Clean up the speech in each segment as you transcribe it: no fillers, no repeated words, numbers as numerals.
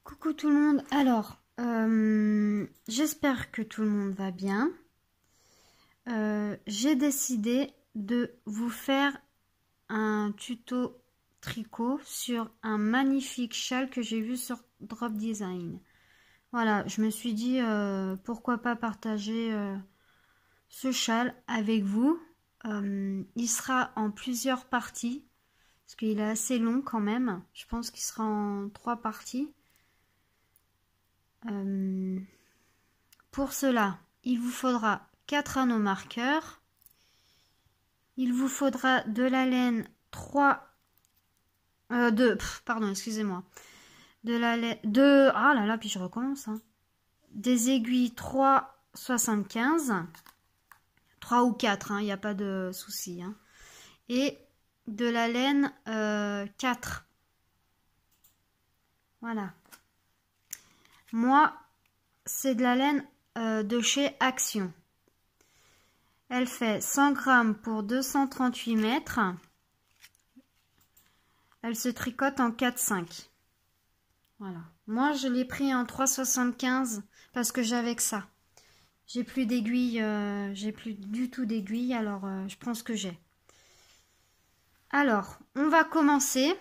Coucou tout le monde, alors j'espère que tout le monde va bien. J'ai décidé de vous faire un tuto tricot sur un magnifique châle que j'ai vu sur Drop Design. Voilà, je me suis dit pourquoi pas partager ce châle avec vous. Il sera en plusieurs parties parce qu'il est assez long quand même. Je pense qu'il sera en 3 parties. Pour cela, il vous faudra 4 anneaux marqueurs. Il vous faudra de la laine 3 pardon, excusez-moi. De la laine ah là là, puis je recommence hein. Des aiguilles 3,75 3 ou 4, il n'y a pas de souci hein. Et de la laine 4. Voilà. Moi, c'est de la laine de chez Action. Elle fait 100 grammes pour 238 mètres. Elle se tricote en 4-5. Voilà. Moi, je l'ai pris en 3,75 parce que j'avais que ça. J'ai plus d'aiguilles, j'ai plus du tout d'aiguilles, alors je prends ce que j'ai. Alors, on va commencer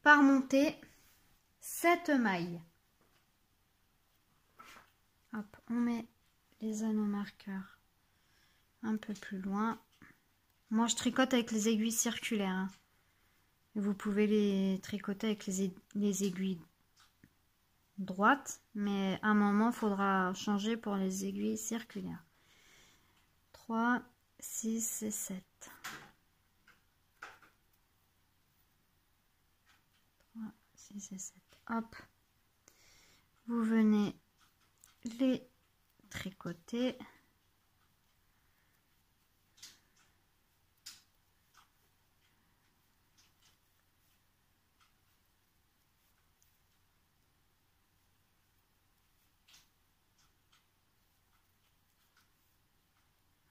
par monter 7 mailles. Hop, on met les anneaux marqueurs un peu plus loin. Moi, je tricote avec les aiguilles circulaires. Hein. Vous pouvez les tricoter avec les aiguilles droites, mais à un moment, il faudra changer pour les aiguilles circulaires. 3, 6 et 7. 3, 6 et 7. Hop. Vous venez les tricoter.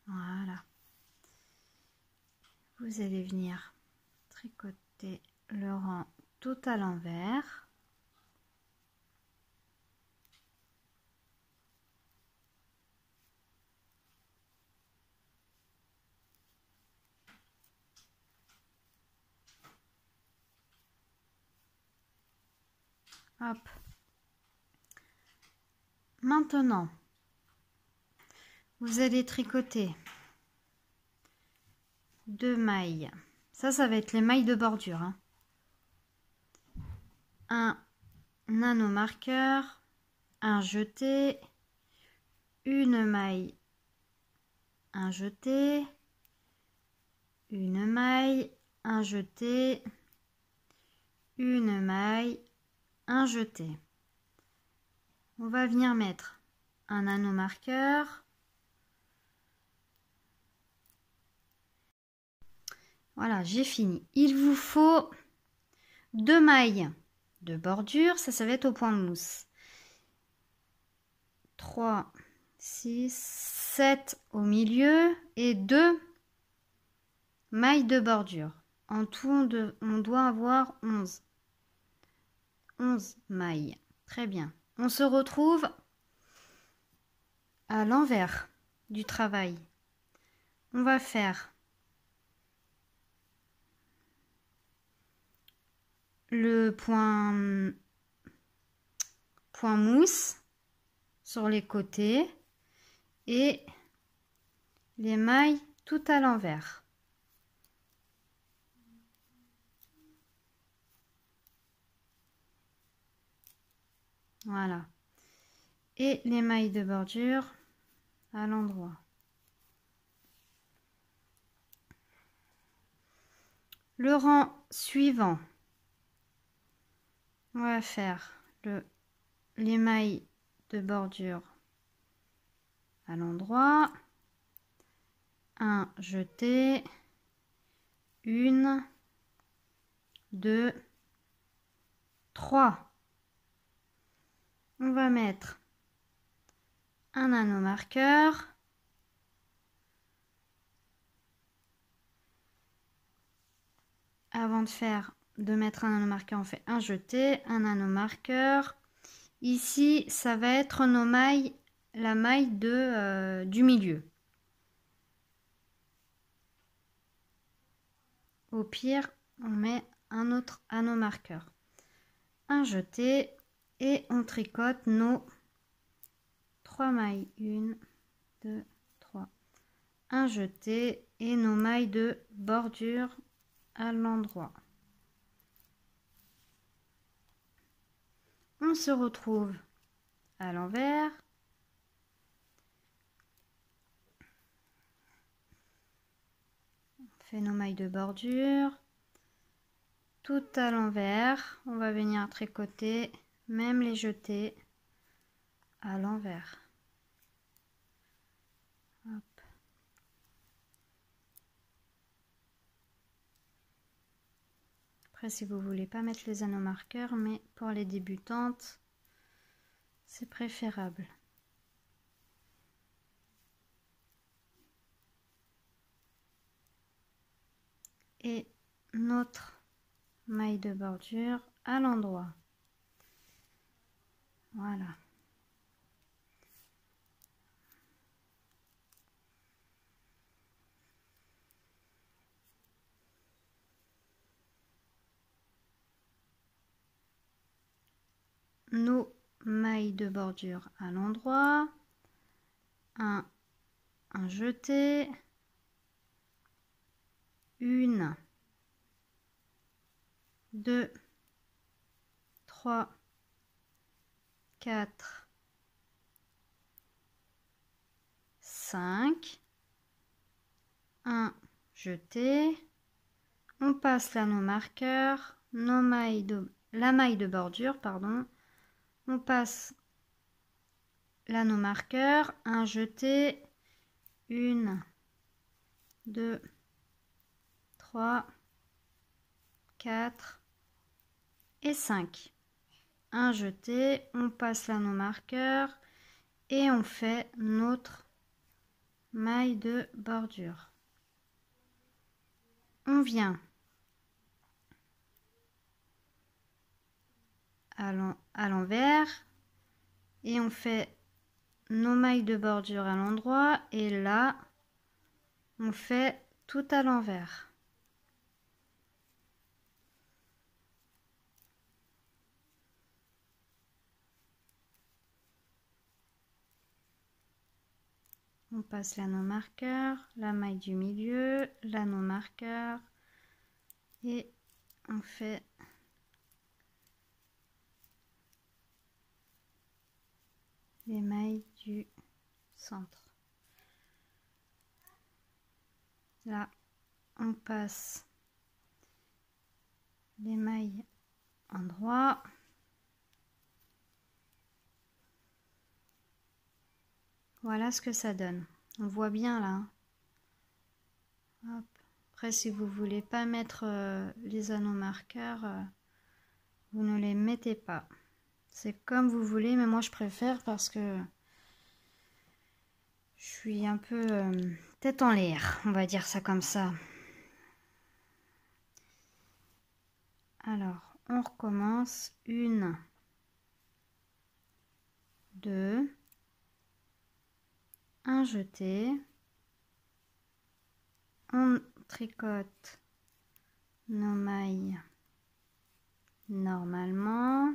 Voilà. Vous allez venir tricoter le rang tout à l'envers. Hop. Maintenant, vous allez tricoter 2 mailles. Ça va être les mailles de bordure. Hein. Un anneau marqueur, un jeté, une maille, un jeté, une maille, un jeté, une maille, un jeté. On va venir mettre un anneau marqueur. Voilà, j'ai fini. Il vous faut 2 mailles de bordure, ça va être au point de mousse. 3, 6, 7 au milieu et 2 mailles de bordure. En tout, on doit avoir 11. 11 mailles. Très bien. On se retrouve à l'envers du travail. On va faire le point mousse sur les côtés et les mailles tout à l'envers. Voilà. Et les mailles de bordure à l'endroit. Le rang suivant, on va faire les mailles de bordure à l'endroit. Un jeté, 1, 2, 3. On va mettre un anneau marqueur. Avant de faire de mettre un anneau marqueur, on fait un jeté, un anneau marqueur. Ici, ça va être nos mailles, la maille du milieu. Au pire, on met un autre anneau marqueur. Un jeté et on tricote nos 3 mailles. 1, 2, 3. Un jeté et nos mailles de bordure à l'endroit. On se retrouve à l'envers. On fait nos mailles de bordure. Tout à l'envers. On va venir tricoter, même les jetés à l'envers. Hop. Après, si vous voulez pas mettre les anneaux marqueurs, mais pour les débutantes, c'est préférable. Et notre maille de bordure à l'endroit. Voilà. Nos mailles de bordure à l'endroit. Un jeté. 1, 2, 3, 4, 5. Un jeté. On passe l'anneau marqueur, la maille de bordure, pardon. On passe l'anneau marqueur, un jeté, 1, 2, 3, 4 et 5. Un jeté, on passe l'anneau marqueur et on fait notre maille de bordure. On vient à l'envers et on fait nos mailles de bordure à l'endroit et là on fait tout à l'envers. On passe l'anneau marqueur, la maille du milieu, l'anneau marqueur et on fait les mailles du centre. Là, on passe les mailles en droit. Voilà ce que ça donne. On voit bien là. Hop. Après, si vous voulez pas mettre les anneaux marqueurs, vous ne les mettez pas. C'est comme vous voulez, mais moi je préfère parce que je suis un peu tête en l'air, on va dire ça comme ça. Alors, on recommence. 1, 2, un jeté. On tricote nos mailles normalement.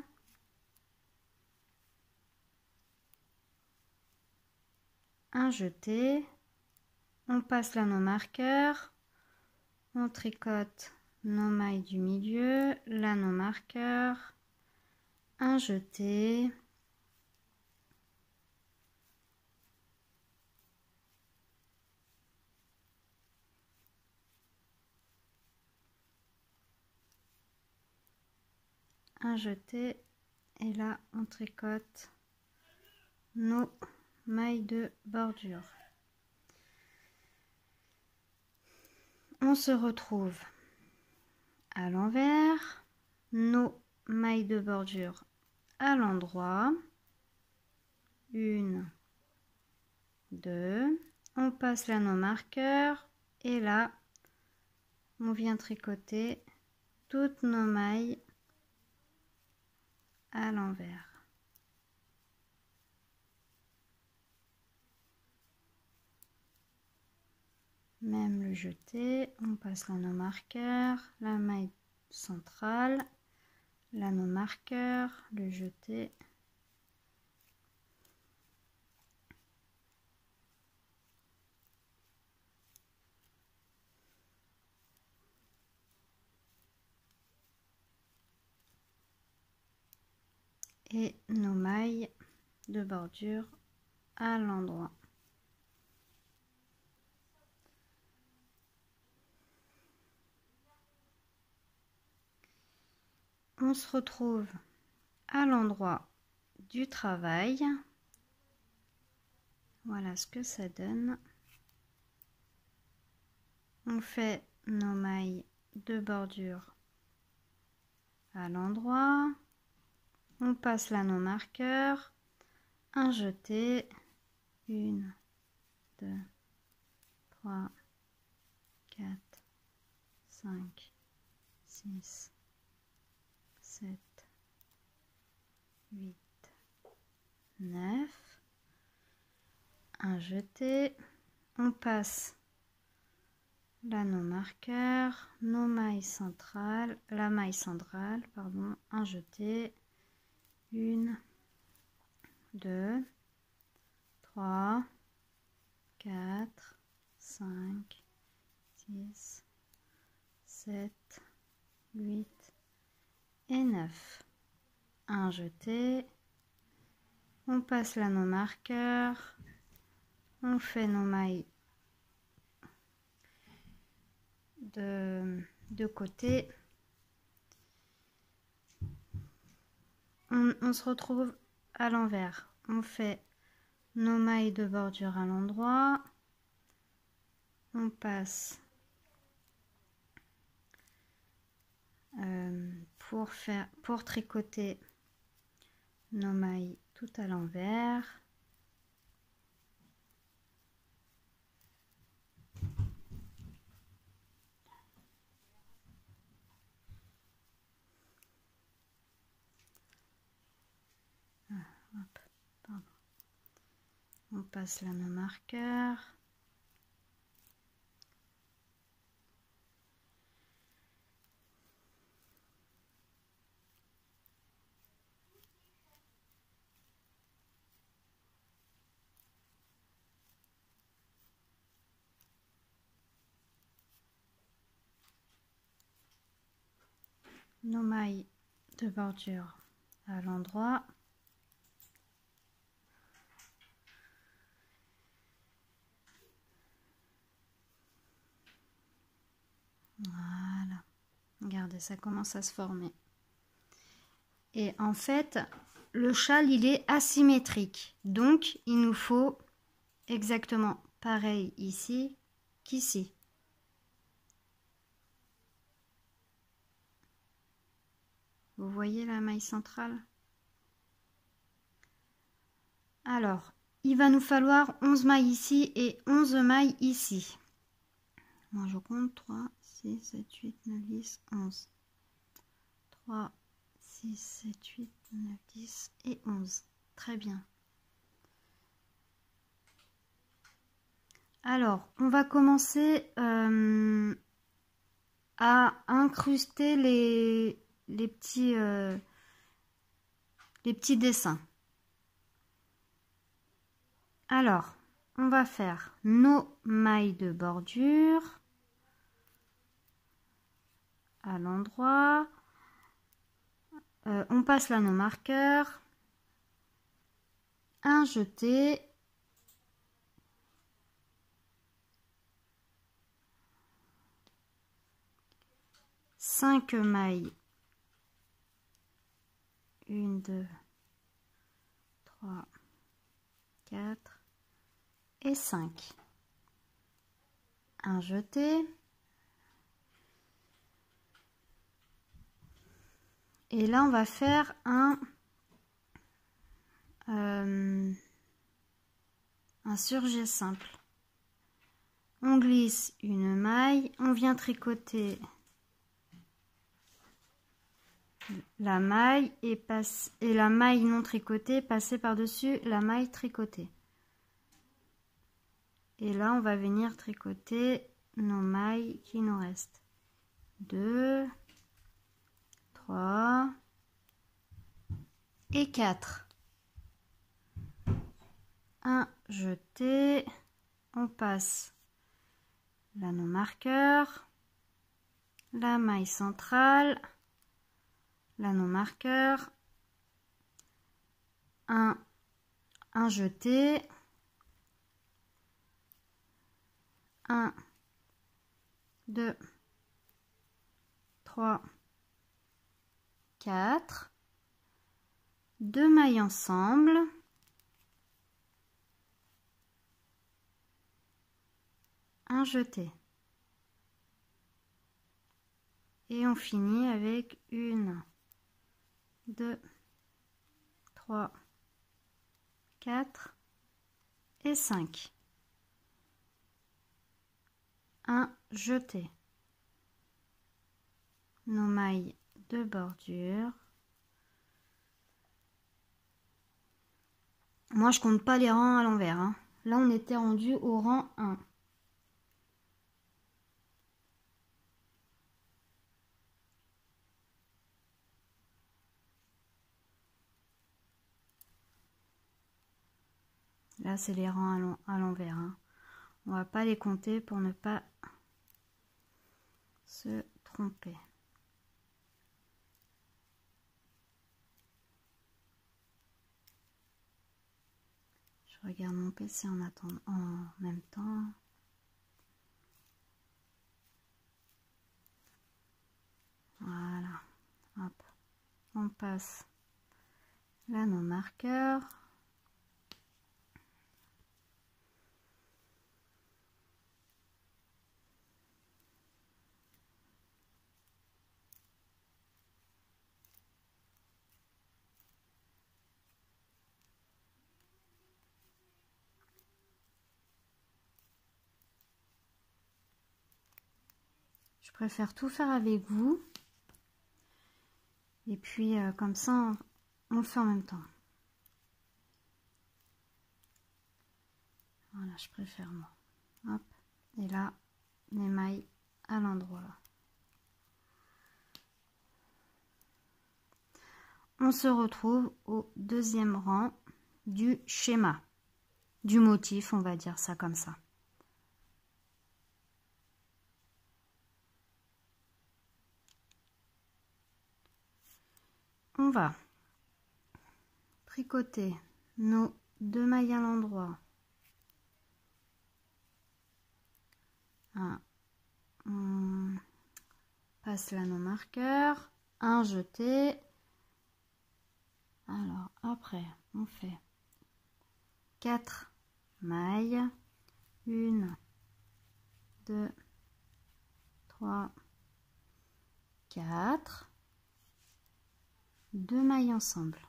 Un jeté. On passe l'anneau marqueur. On tricote nos mailles du milieu, l'anneau marqueur, un jeté. Un jeté et là on tricote nos mailles de bordure. On se retrouve à l'envers, nos mailles de bordure à l'endroit. 1, 2, on passe l'anneau marqueur et là on vient tricoter toutes nos mailles à l'envers. Même le jeté, on passe l'anneau marqueur, la maille centrale, l'anneau marqueur, le jeté. Et nos mailles de bordure à l'endroit. On se retrouve à l'endroit du travail. Voilà ce que ça donne. On fait nos mailles de bordure à l'endroit. On passe l'anneau marqueur, un jeté, 1, 2, 3, 4, 5, 6, 7, 8, 9, un jeté, on passe l'anneau marqueur, nos mailles centrales, la maille centrale, pardon, un jeté, 1, 2, 3, 4, 5, 6, 7, 8 et 9. Un jeté, on passe l'anneau marqueur, on fait nos mailles de côté. On se retrouve à l'envers. On fait nos mailles de bordure à l'endroit. On passe pour tricoter nos mailles tout à l'envers. On passe l'anneau marqueur. Nos mailles de bordure à l'endroit. Voilà, regardez, ça commence à se former. Et en fait, le châle, il est asymétrique. Donc, il nous faut exactement pareil ici qu'ici. Vous voyez la maille centrale? Alors, il va nous falloir 11 mailles ici et 11 mailles ici. Moi, je compte 3, 6, 7, 8, 9, 10, 11. 3, 6, 7, 8, 9, 10 et 11. Très bien. Alors, on va commencer à incruster les petits dessins. Alors, on va faire nos mailles de bordure à l'endroit. On passe l'anneau marqueur, un jeté, cinq mailles, 1, 2, 3, 4 et 5, un jeté. Et là, on va faire un surjet simple. On glisse une maille, on vient tricoter la maille et la maille non tricotée, passer par-dessus la maille tricotée. Et là, on va venir tricoter nos mailles qui nous restent. 2, 3 et 4. Un jeté, on passe l'anneau marqueur, la maille centrale, l'anneau marqueur, un jeté, 1, 2, 3, 4, 2 mailles ensemble, un jeté. Et on finit avec 1, 2, 3, 4 et 5. Un jeté. Nos mailles de bordure. Moi, je compte pas les rangs à l'envers, hein. Là, on était rendu au rang 1. Là, c'est les rangs à l'envers, hein. On va pas les compter pour ne pas se tromper. Je regarde mon PC en attendant, en même temps. Voilà. Hop. On passe l'anneau marqueur. Je préfère tout faire avec vous. Et puis, comme ça, on le fait en même temps. Voilà, je préfère moi. Hop. Et là, les mailles à l'endroit là. On se retrouve au deuxième rang du schéma, du motif, on va dire ça comme ça. On va tricoter nos 2 mailles à l'endroit. On passe l'anneau marqueur, un jeté. Alors après, on fait 4 mailles, 1, 2, 3, 4, 2 mailles ensemble.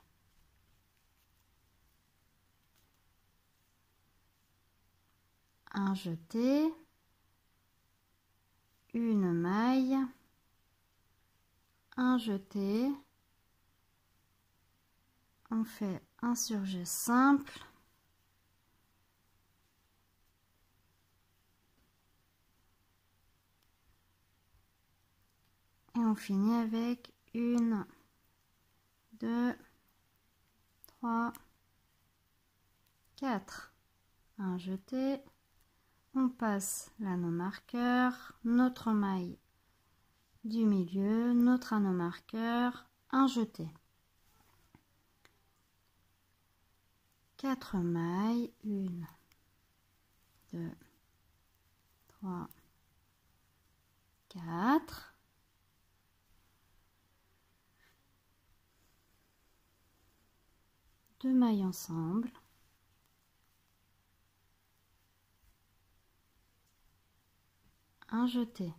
Un jeté, une maille, un jeté, on fait un surjet simple, et on finit avec 1, 2, 3, 4, un jeté, on passe l'anneau marqueur, notre maille du milieu, notre anneau marqueur, un jeté. 4 mailles, 1, 2, 3, 4. Deux mailles ensemble. Un jeté.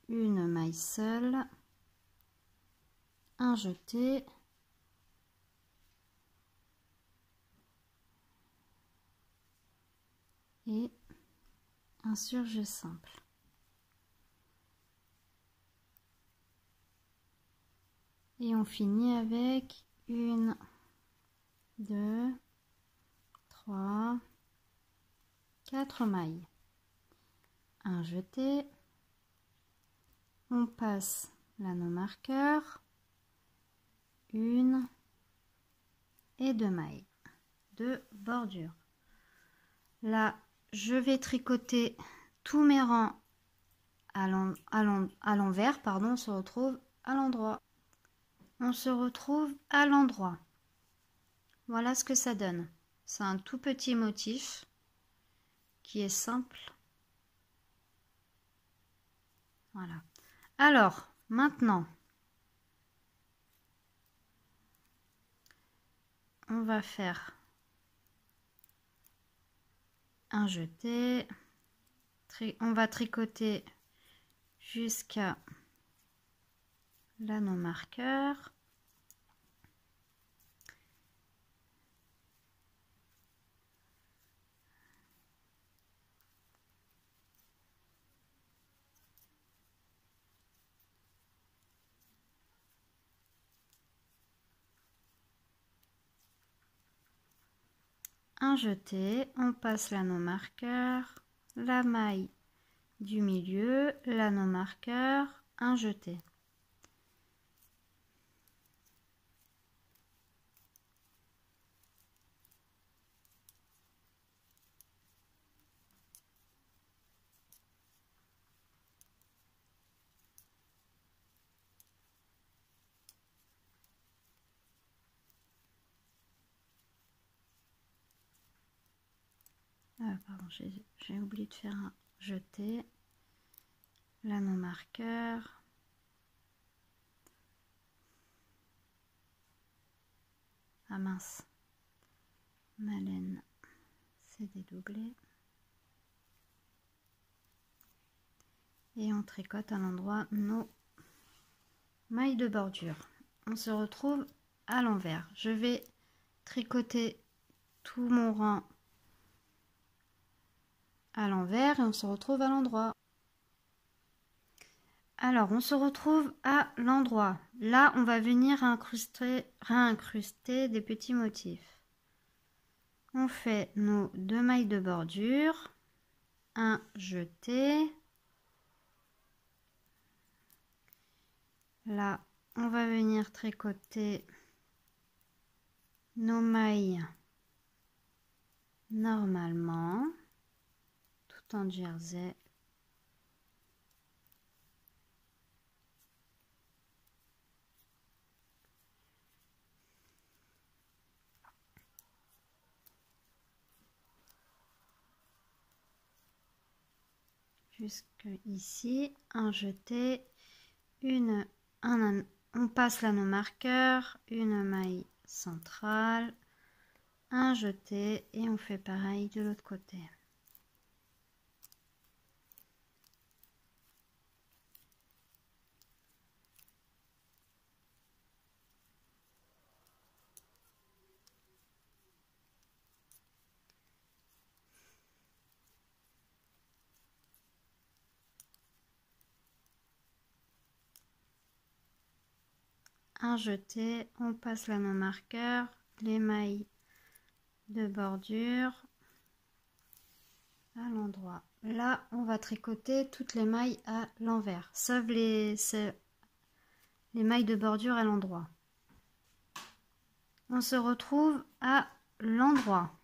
Une maille seule. Un jeté. Et un surjet simple. Et on finit avec 1, 2, 3, 4 mailles. Un jeté. On passe l'anneau marqueur. 1 et 2 mailles de bordure. Là, je vais tricoter tous mes rangs à l'envers, pardon, on se retrouve à l'endroit. On se retrouve à l'endroit. Voilà ce que ça donne. C'est un tout petit motif qui est simple. Voilà. Alors, maintenant, on va faire un jeté. On va tricoter jusqu'à l'anneau marqueur. Un jeté, on passe l'anneau marqueur, la maille du milieu, l'anneau marqueur, un jeté. Pardon, j'ai oublié de faire un jeté, l'anneau marqueur, ah mince, ma laine s'est dédoublée, et on tricote à l'endroit nos mailles de bordure. On se retrouve à l'envers. Je vais tricoter tout mon rang à l'envers et on se retrouve à l'endroit. Alors, on se retrouve à l'endroit. Là, on va venir réincruster des petits motifs. On fait nos 2 mailles de bordure, un jeté. Là, on va venir tricoter nos mailles normalement, tout en jersey. Jusque ici, un jeté, on passe l'anneau marqueur, une maille centrale, un jeté et on fait pareil de l'autre côté. Un jeté, on passe l'anneau marqueur, les mailles de bordure à l'endroit. Là, on va tricoter toutes les mailles à l'envers, sauf les mailles de bordure à l'endroit. On se retrouve à l'endroit.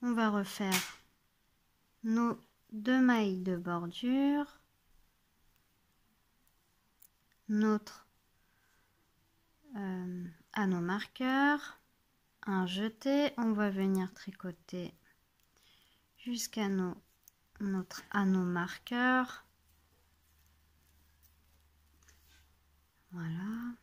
On va refaire nos 2 mailles de bordure, notre anneau marqueur, un jeté, on va venir tricoter jusqu'à notre anneau marqueur. Voilà.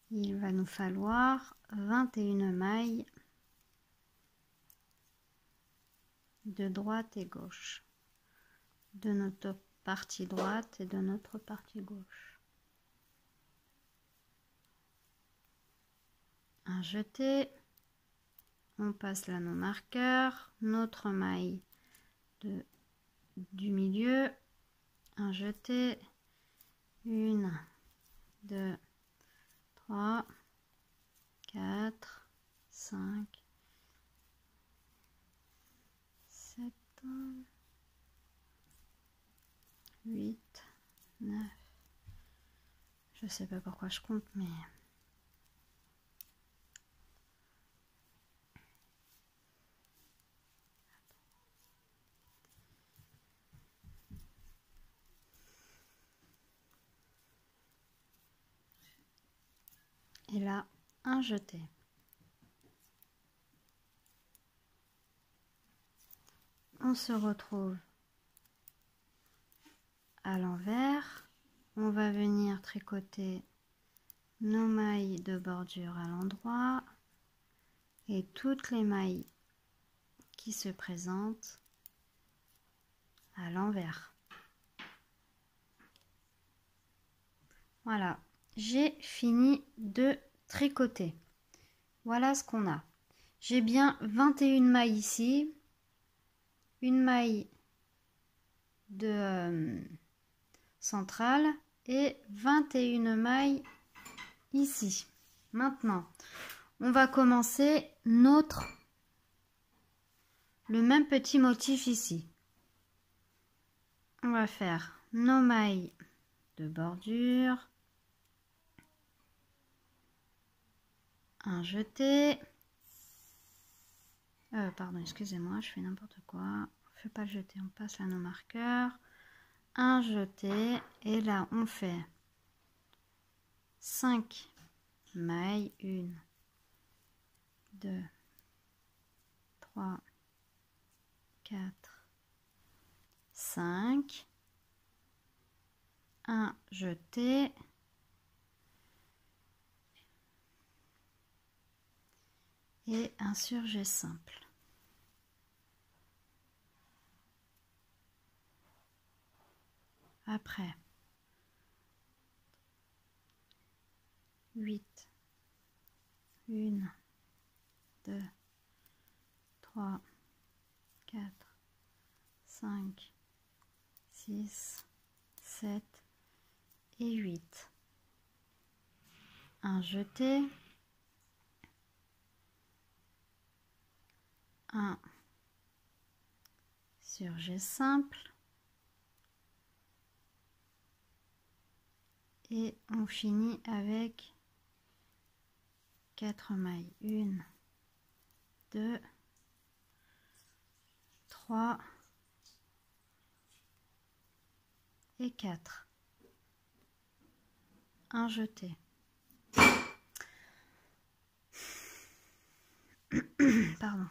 Il va nous falloir 21 mailles de droite et gauche, de notre partie droite et de notre partie gauche. Un jeté, on passe l'anneau marqueur, notre maille du milieu, un jeté, 1, 2, 3, 4, 5, 7, 8, 9. Je sais pas pourquoi je compte, mais... Et là, un jeté. On se retrouve à l'envers. On va venir tricoter nos mailles de bordure à l'endroit et toutes les mailles qui se présentent à l'envers. Voilà, j'ai fini de tricoter. Voilà ce qu'on a. J'ai bien 21 mailles ici, une maille de centrale et 21 mailles ici. Maintenant, on va commencer le même petit motif ici. On va faire nos mailles de bordure, un jeté, pardon, excusez-moi, je fais n'importe quoi, on fait pas le jeté, on passe l'anneau marqueur, un jeté, et là on fait 5 mailles, 1, 2, 3, 4, 5, un jeté, et un surjet simple. Après 8, 1, 2, 3, 4, 5, 6, 7 et 8. Un jeté, un surjet simple et on finit avec 4 mailles, 1, 2, 3 et 4. Un jeté. Pardon.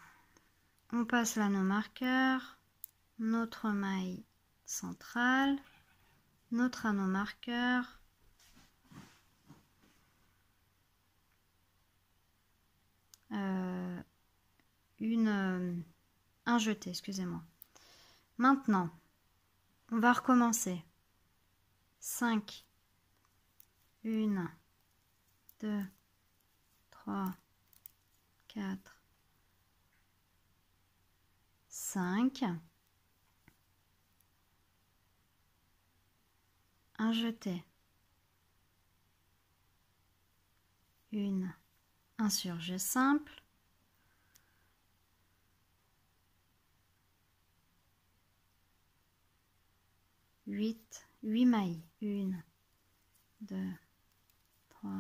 On passe l'anneau marqueur, notre maille centrale, notre anneau marqueur, un jeté, excusez-moi. Maintenant, on va recommencer. 5, 1, 2, 3, 4, 5, un jeté, un surjet simple, huit mailles, 1, 2, 3,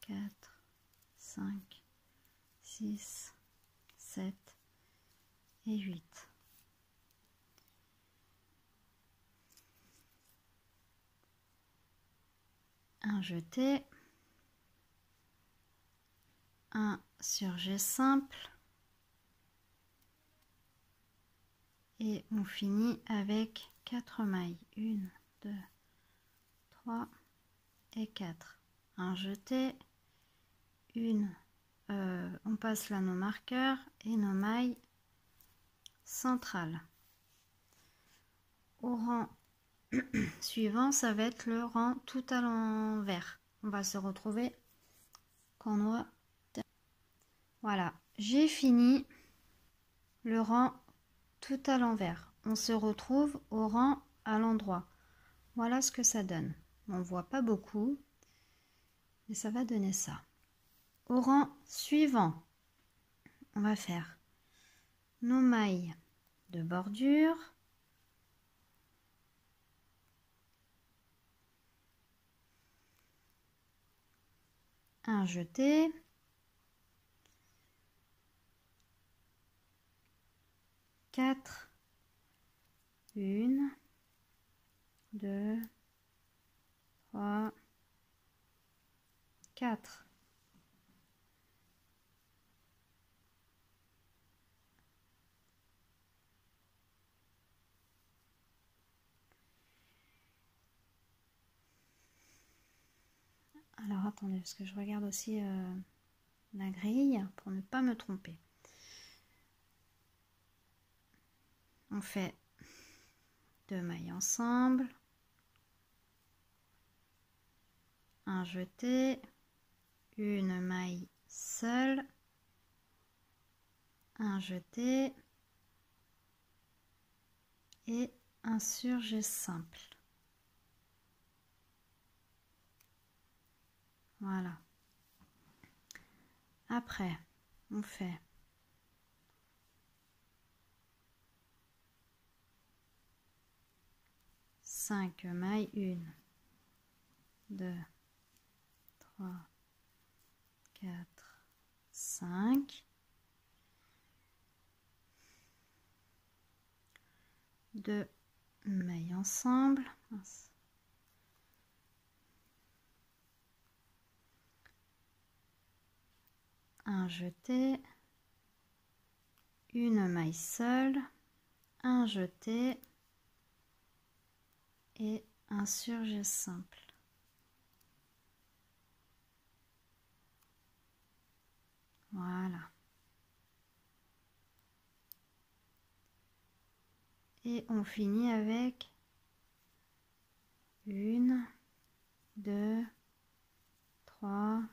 4, 5, 6, 7 et 8. Un jeté, un surjet simple et on finit avec 4 mailles, 1, 2, 3 et 4. Un jeté, on passe l'anneau marqueur et nos mailles centrales. Au rang suivant, ça va être le rang tout à l'envers. On va se retrouver quand on aura... Voilà, j'ai fini le rang tout à l'envers. On se retrouve au rang à l'endroit. Voilà ce que ça donne. On ne voit pas beaucoup, mais ça va donner ça. Au rang suivant, on va faire nos mailles de bordure. Un jeté. Quatre. Une. Deux. Trois. Quatre. Alors attendez, parce que je regarde aussi la grille pour ne pas me tromper. On fait 2 mailles ensemble, un jeté, une maille seule, un jeté et un surjet simple. Voilà. Après, on fait 5 mailles, 1, 2, 3, 4, 5. 2 mailles ensemble. Un jeté, une maille seule, un jeté et un surjet simple. Voilà. Et on finit avec 1, 2, 3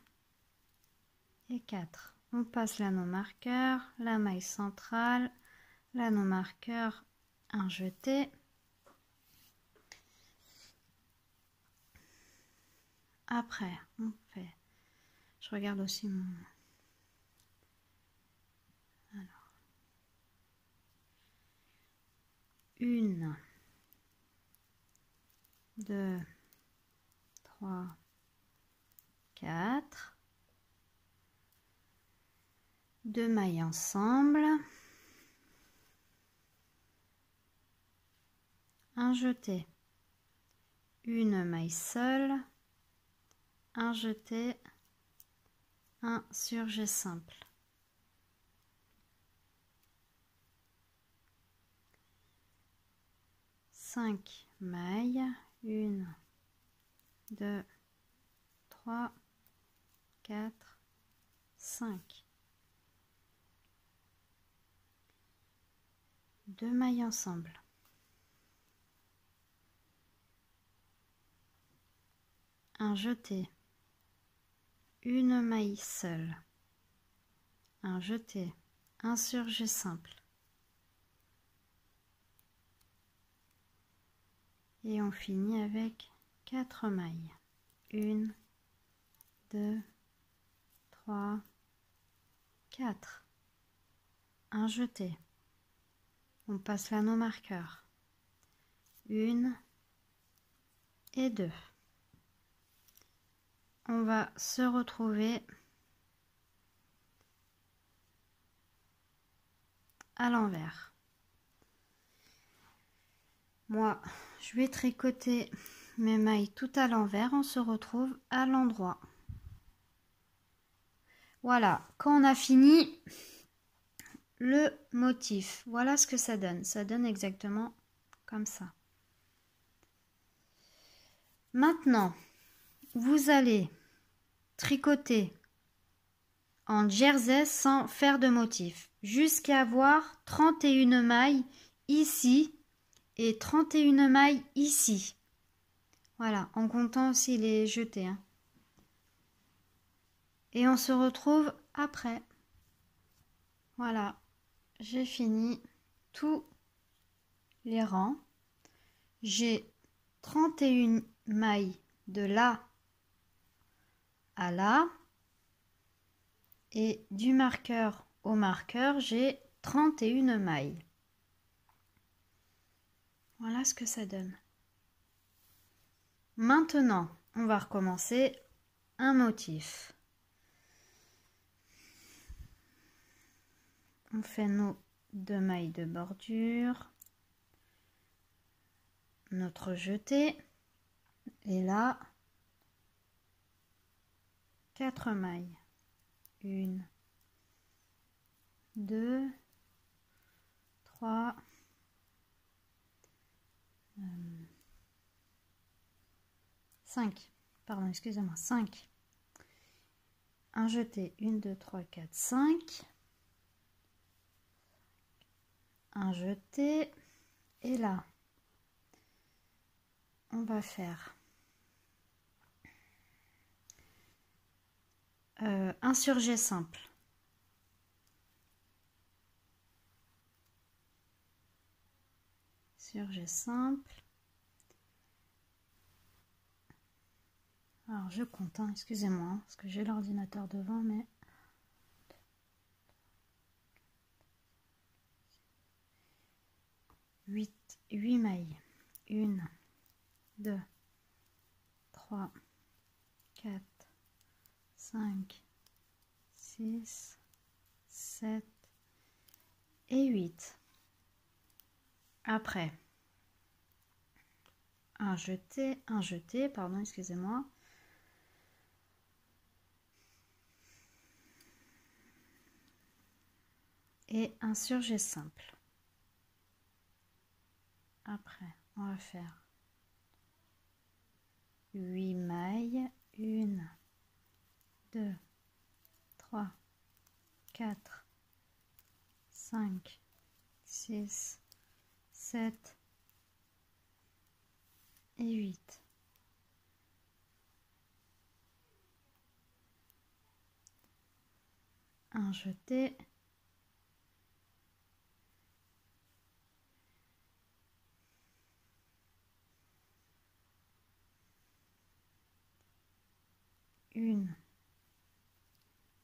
et 4. On passe l'anneau marqueur, la maille centrale, l'anneau marqueur, un jeté. Après, on fait, je regarde aussi mon... Alors, 1, 2, 3, 4. 2 mailles ensemble, un jeté, une maille seule, un jeté, un surjet simple. Cinq mailles, 1, 2, 3, 4, 5. 2 mailles ensemble, un jeté, une maille seule, un jeté, un surjet simple et on finit avec 4 mailles, 1, 2, 3, 4, un jeté. On passe l'anneau marqueur, 1 et 2. On va se retrouver à l'envers. Moi, je vais tricoter mes mailles tout à l'envers. On se retrouve à l'endroit. Voilà, quand on a fini le motif, voilà ce que ça donne. Ça donne exactement comme ça. Maintenant, vous allez tricoter en jersey sans faire de motif jusqu'à avoir 31 mailles ici et 31 mailles ici. Voilà, en comptant aussi les jetés. Hein. Et on se retrouve après. Voilà, j'ai fini tous les rangs. J'ai 31 mailles de là à là. Et du marqueur au marqueur, j'ai 31 mailles. Voilà ce que ça donne. Maintenant, on va recommencer un motif. On fait nos 2 mailles de bordure, notre jeté, et là, 4 mailles. 1, 2, 3, 5. Pardon, excusez-moi, 5. Un jeté, 1, 2, 3, 4, 5. Un jeté, et là, on va faire un surjet simple. Surjet simple. Alors je compte, hein, excusez-moi, hein, parce que j'ai l'ordinateur devant, mais 8 mailles. 1, 2, 3, 4, 5, 6, 7 et 8. Après, un jeté, pardon, excusez-moi. Et un surjet simple. Après, on va faire 8 mailles. 1, 2, 3, 4, 5, 6, 7 et 8. Un jeté.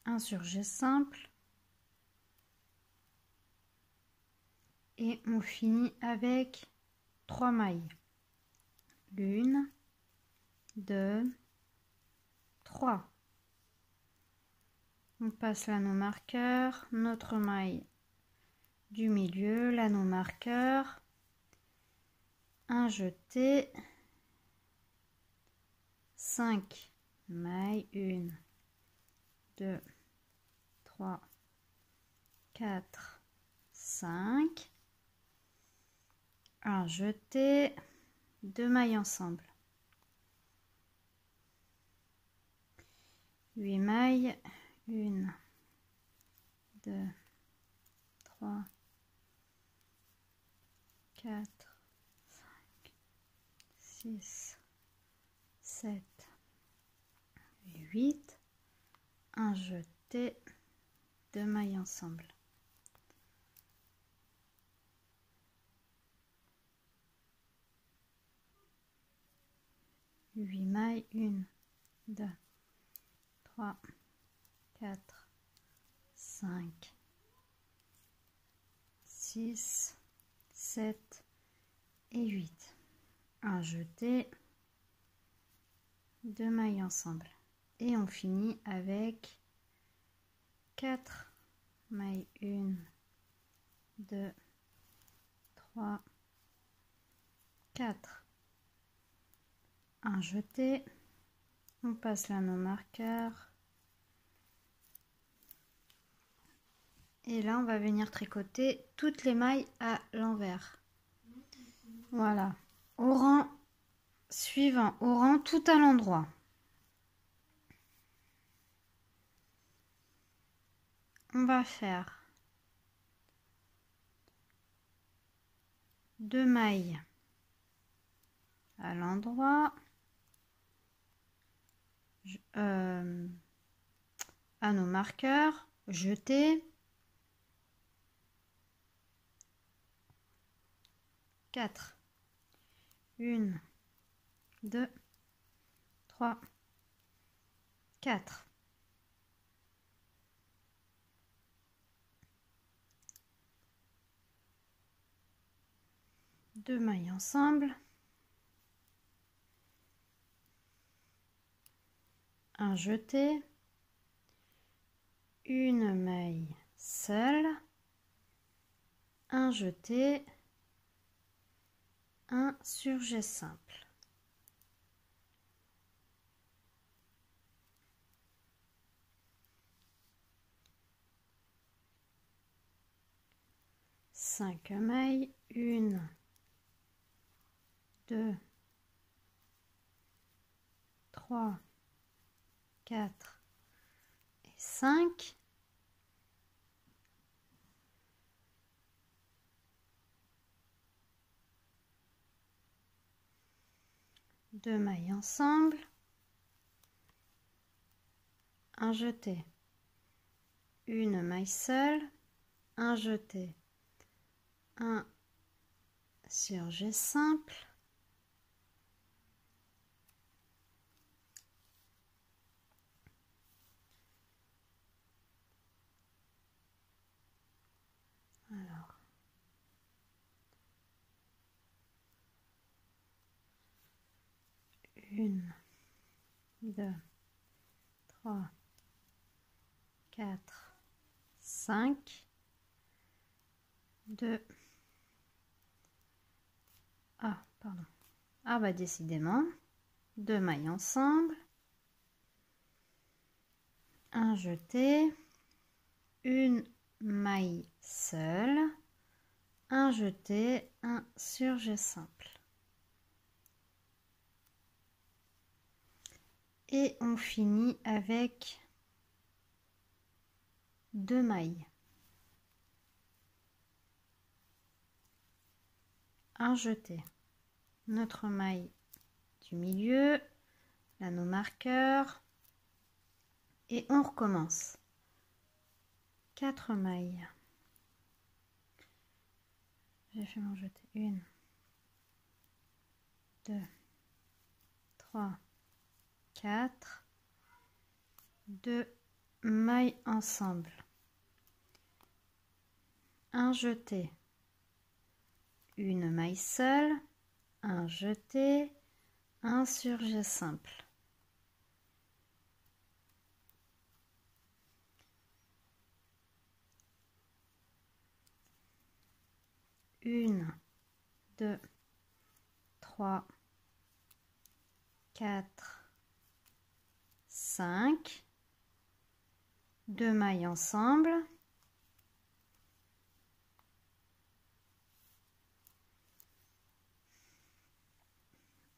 Un surjet simple. Et on finit avec 3 mailles. 1, 2, 3. On passe l'anneau marqueur, notre maille du milieu, l'anneau marqueur, un jeté, 5 mailles, 1, 2, 3, 4, 5, un jeté, 2 mailles ensemble, 8 mailles, 1, 2, 3, 4, 5, 6, 7, 8, un jeté, 2 mailles ensemble. Huit mailles, 1, 2, 3, 4, 5, 6, 7 et 8. Un jeté, 2 mailles ensemble. Et on finit avec 4 mailles, 1, 2, 3, 4. Un jeté, on passe l'anneau marqueur. Et là, on va venir tricoter toutes les mailles à l'envers. Voilà, au rang suivant, au rang tout à l'endroit. On va faire 2 mailles à l'endroit, anneau marqueur, jeté, 4. 1, 2, 3, 4. Deux mailles ensemble, un jeté, une maille seule, un jeté, un surjet simple. Cinq mailles, 1, 2, 3, 4 et 5. Deux mailles ensemble, un jeté, une maille seule, un jeté, un surjet simple, alors une, 2, 3, 4, 5, 2, pardon, bah décidément, deux mailles ensemble, un jeté, une maille seule, un jeté, un surjet simple. Et on finit avec deux mailles. Un jeté. Notre maille du milieu, l'anneau marqueur. Et on recommence. 4 mailles. J'ai fait mon jeté. 1, 2, 3, 4. 2 mailles ensemble. Un jeté. Une maille seule. Un jeté. Un surjet simple. Une, 2, 3, 4, 5. Deux mailles ensemble.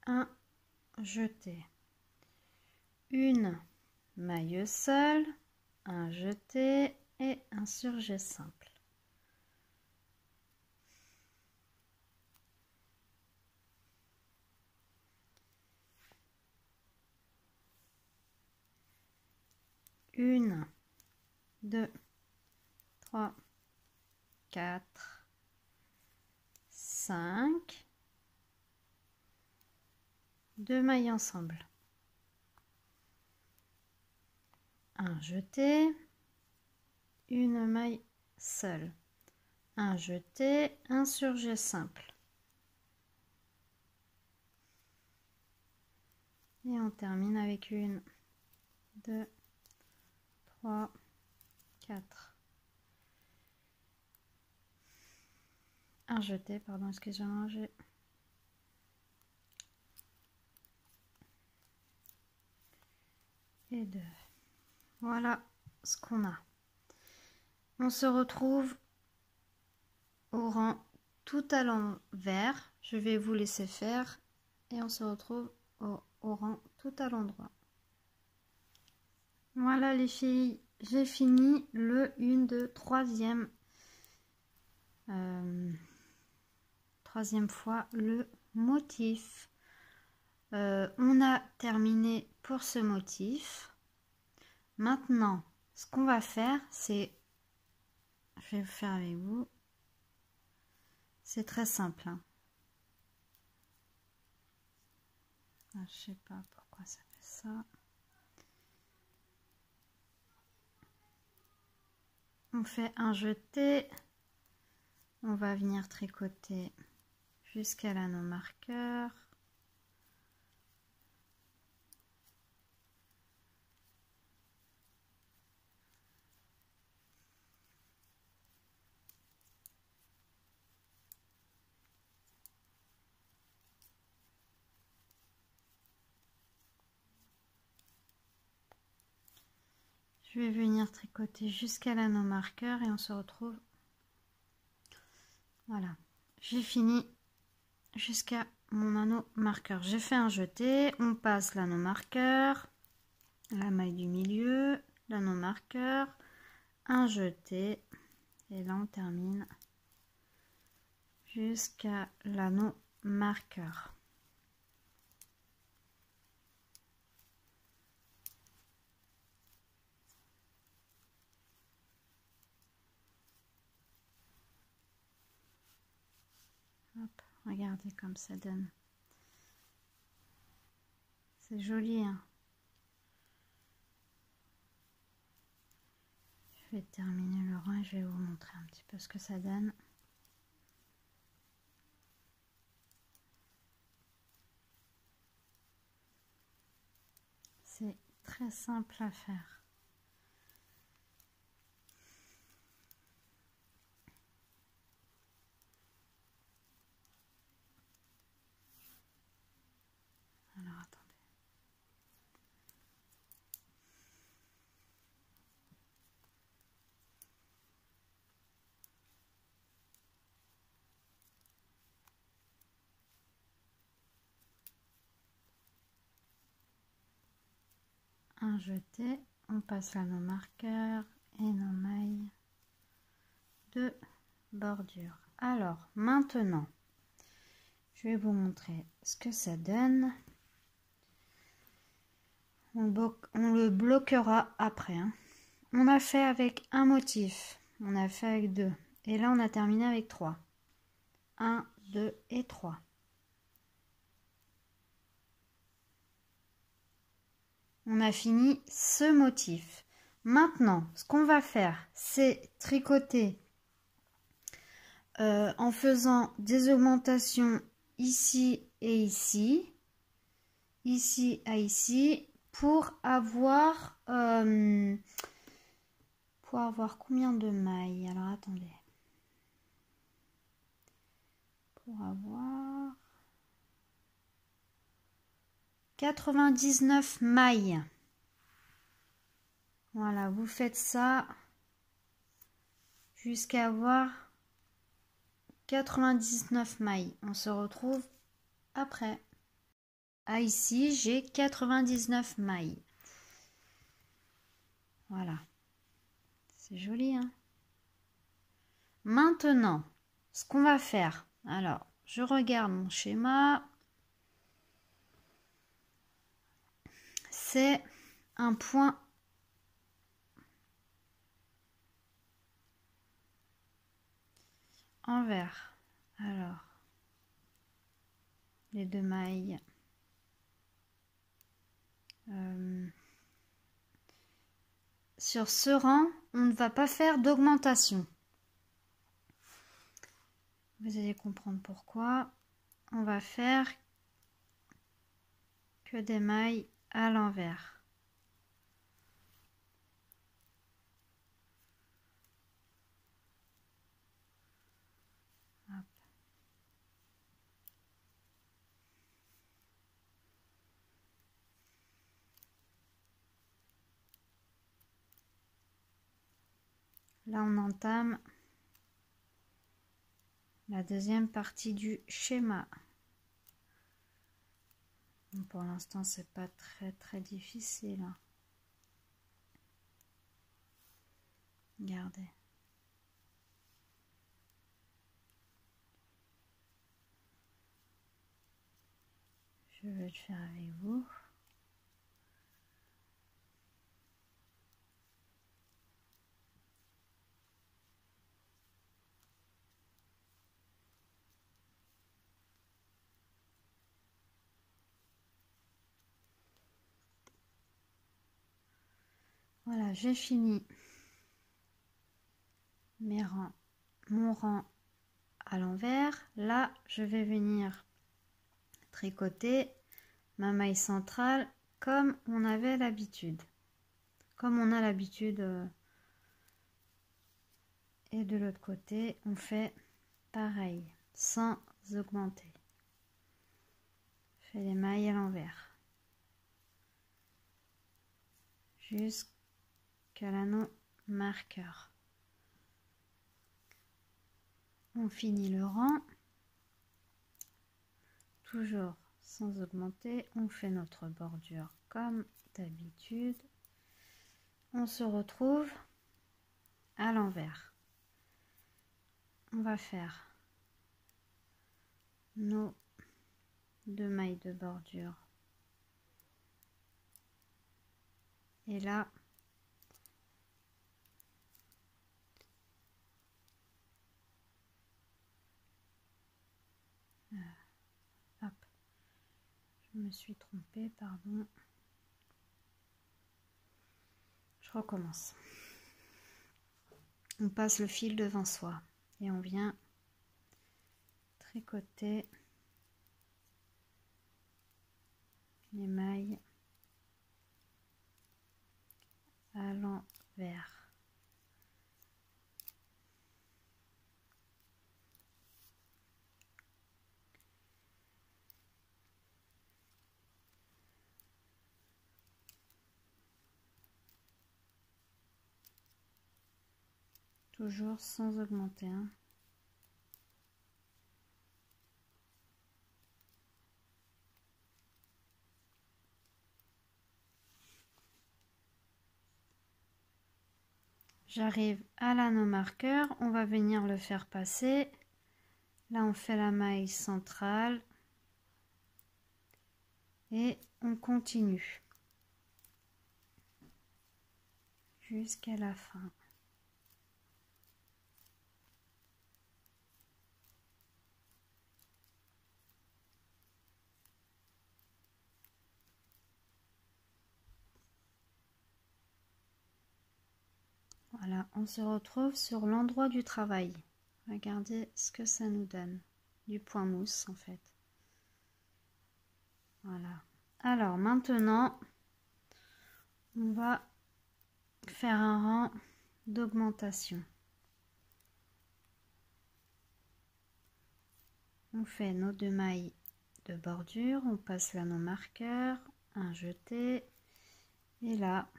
Un jeté. Une maille seule, un jeté et un surjet simple. Une, 2, 3, 4, 5. Deux mailles ensemble. Un jeté, une maille seule. Un jeté, un surjet simple. Et on termine avec une, 2, 3, 4. Un jeté, pardon, excusez-moi, j'ai... Et 2. Voilà ce qu'on a. On se retrouve au rang tout à l'envers. Je vais vous laisser faire et on se retrouve au rang tout à l'endroit. Voilà les filles, j'ai fini le 1, 2, 3e. Troisième fois le motif. On a terminé pour ce motif. Maintenant, ce qu'on va faire, c'est, je vais faire avec vous, c'est très simple, hein. Ah, je sais pas pourquoi ça fait ça. On fait un jeté. On va venir tricoter jusqu'à l'anneau marqueur. Je vais venir tricoter jusqu'à l'anneau marqueur et on se retrouve. Voilà, j'ai fini jusqu'à mon anneau marqueur. J'ai fait un jeté, on passe l'anneau marqueur, la maille du milieu, l'anneau marqueur, un jeté et là on termine jusqu'à l'anneau marqueur. Hop, regardez comme ça donne. C'est joli, hein. Je vais terminer le rang et je vais vous montrer un petit peu ce que ça donne. C'est très simple à faire. Alors attendez. Un jeté, on passe l'anneau marqueur et nos mailles de bordure. Alors maintenant, je vais vous montrer ce que ça donne. On le bloquera après, hein. On a fait avec un motif, on a fait avec deux, et là on a terminé avec 3. 1, 2 et 3. On a fini ce motif. Maintenant, ce qu'on va faire, c'est tricoter en faisant des augmentations ici et ici, ici à ici, pour avoir combien de mailles? Alors attendez. Pour avoir 99 mailles. Voilà, vous faites ça jusqu'à avoir 99 mailles. On se retrouve après. Ah, ici, j'ai 99 mailles. Voilà. C'est joli, hein? Maintenant, ce qu'on va faire. Alors, je regarde mon schéma. C'est un point envers. Alors, les deux mailles. Sur ce rang, on ne va pas faire d'augmentation. Vous allez comprendre pourquoi. On va faire que des mailles à l'envers. Là, on entame la deuxième partie du schéma. Bon, pour l'instant, c'est pas très difficile, hein. Regardez. Je vais le faire avec vous. Voilà, j'ai fini mon rang à l'envers. Là, je vais venir tricoter ma maille centrale comme on avait l'habitude. Comme on a l'habitude. Et de l'autre côté, on fait pareil, sans augmenter. Je fais les mailles à l'envers. Jusqu'à l'anneau marqueur. On finit le rang. Toujours sans augmenter. On fait notre bordure comme d'habitude. On se retrouve à l'envers. On va faire nos 2 mailles de bordure. Et là, hop, je me suis trompée, pardon. Je recommence. On passe le fil devant soi et on vient tricoter les mailles à l'envers. Toujours sans augmenter. Hein. J'arrive à l'anneau marqueur, on va venir le faire passer. Là, on fait la maille centrale et on continue jusqu'à la fin. Voilà, on se retrouve sur l'endroit du travail. Regardez ce que ça nous donne. Du point mousse en fait. Voilà. Alors maintenant, on va faire un rang d'augmentation. On fait nos 2 mailles de bordure, on passe l'anneau marqueur, un jeté, et là,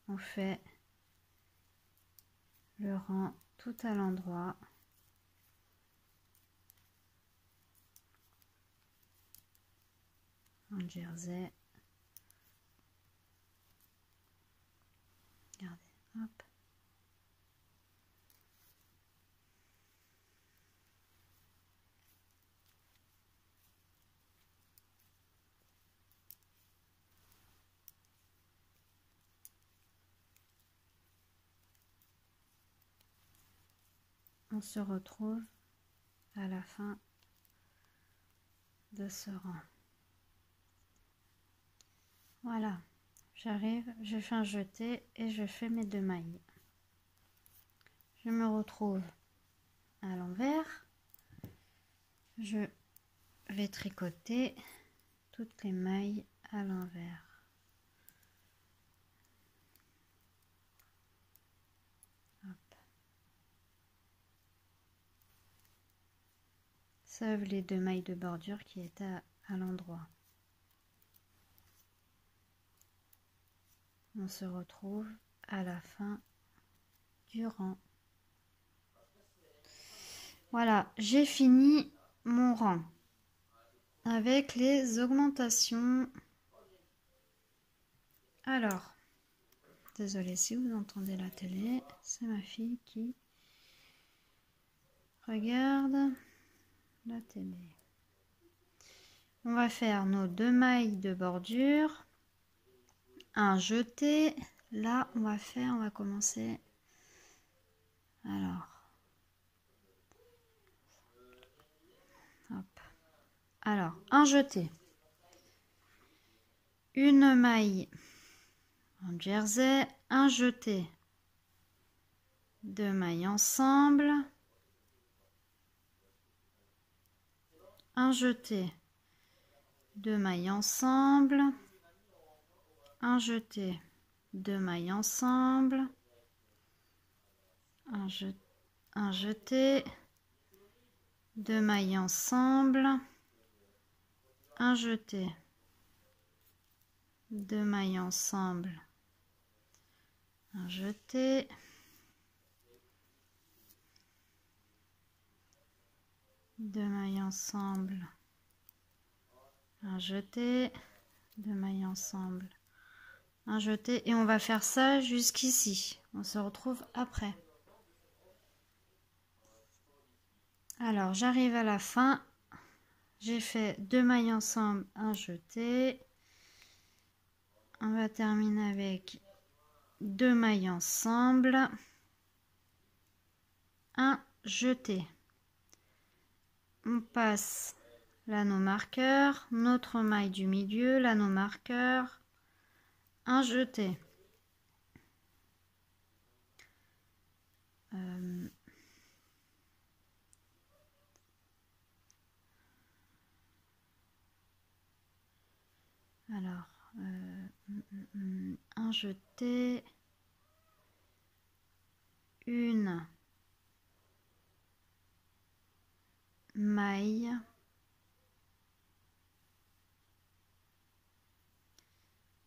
on fait le rang tout à l'endroit. En jersey. Regardez, hop. On se retrouve à la fin de ce rang. Voilà, j'arrive, je fais un jeté et je fais mes 2 mailles. Je me retrouve à l'envers. Je vais tricoter toutes les mailles à l'envers. Sauf les 2 mailles de bordure qui étaient à l'endroit. On se retrouve à la fin du rang. Voilà, j'ai fini mon rang avec les augmentations. Alors, désolée si vous entendez la télé, c'est ma fille qui regarde la télé. On va faire nos 2 mailles de bordure, un jeté. Là, on va commencer. Alors, hop. Alors, un jeté, une maille en jersey, un jeté, 2 mailles ensemble, un jeté, 2 mailles ensemble, un jeté, 2 mailles ensemble, un jeté, 2 mailles ensemble, un jeté, 2 mailles ensemble, un jeté, deux mailles ensemble, un jeté, 2 mailles ensemble, un jeté, et on va faire ça jusqu'ici. On se retrouve après. Alors j'arrive à la fin, j'ai fait 2 mailles ensemble, un jeté, on va terminer avec 2 mailles ensemble, un jeté. On passe l'anneau marqueur, notre maille du milieu, l'anneau marqueur, un jeté. Alors, un jeté, une maille,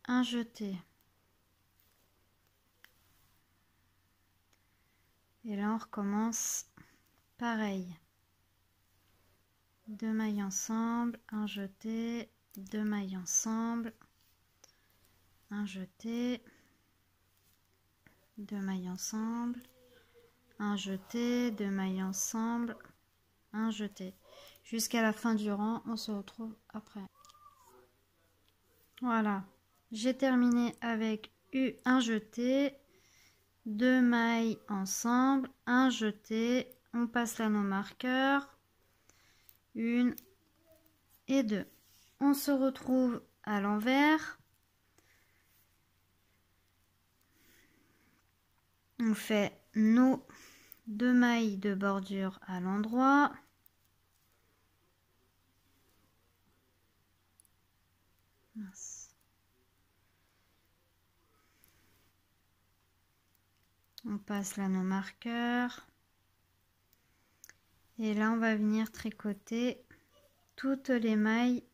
un jeté. Et là, on recommence pareil. 2 mailles ensemble, un jeté, 2 mailles ensemble, un jeté, 2 mailles ensemble, un jeté, 2 mailles ensemble, un jeté. Jusqu'à la fin du rang, on se retrouve après. Voilà, j'ai terminé avec un jeté, 2 mailles ensemble, un jeté, on passe l'anneau marqueur, 1 et 2. On se retrouve à l'envers. On fait nos 2 mailles de bordure à l'endroit. On passe l'anneau marqueur. Et là, on va venir tricoter toutes les mailles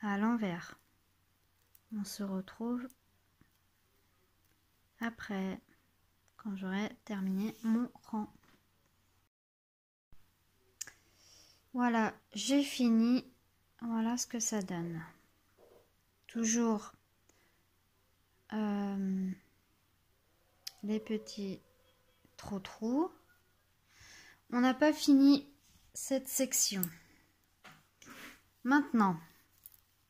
à l'envers. On se retrouve après, quand j'aurai terminé mon rang. Voilà, j'ai fini. Voilà ce que ça donne. Toujours les petits trous. On n'a pas fini cette section. Maintenant,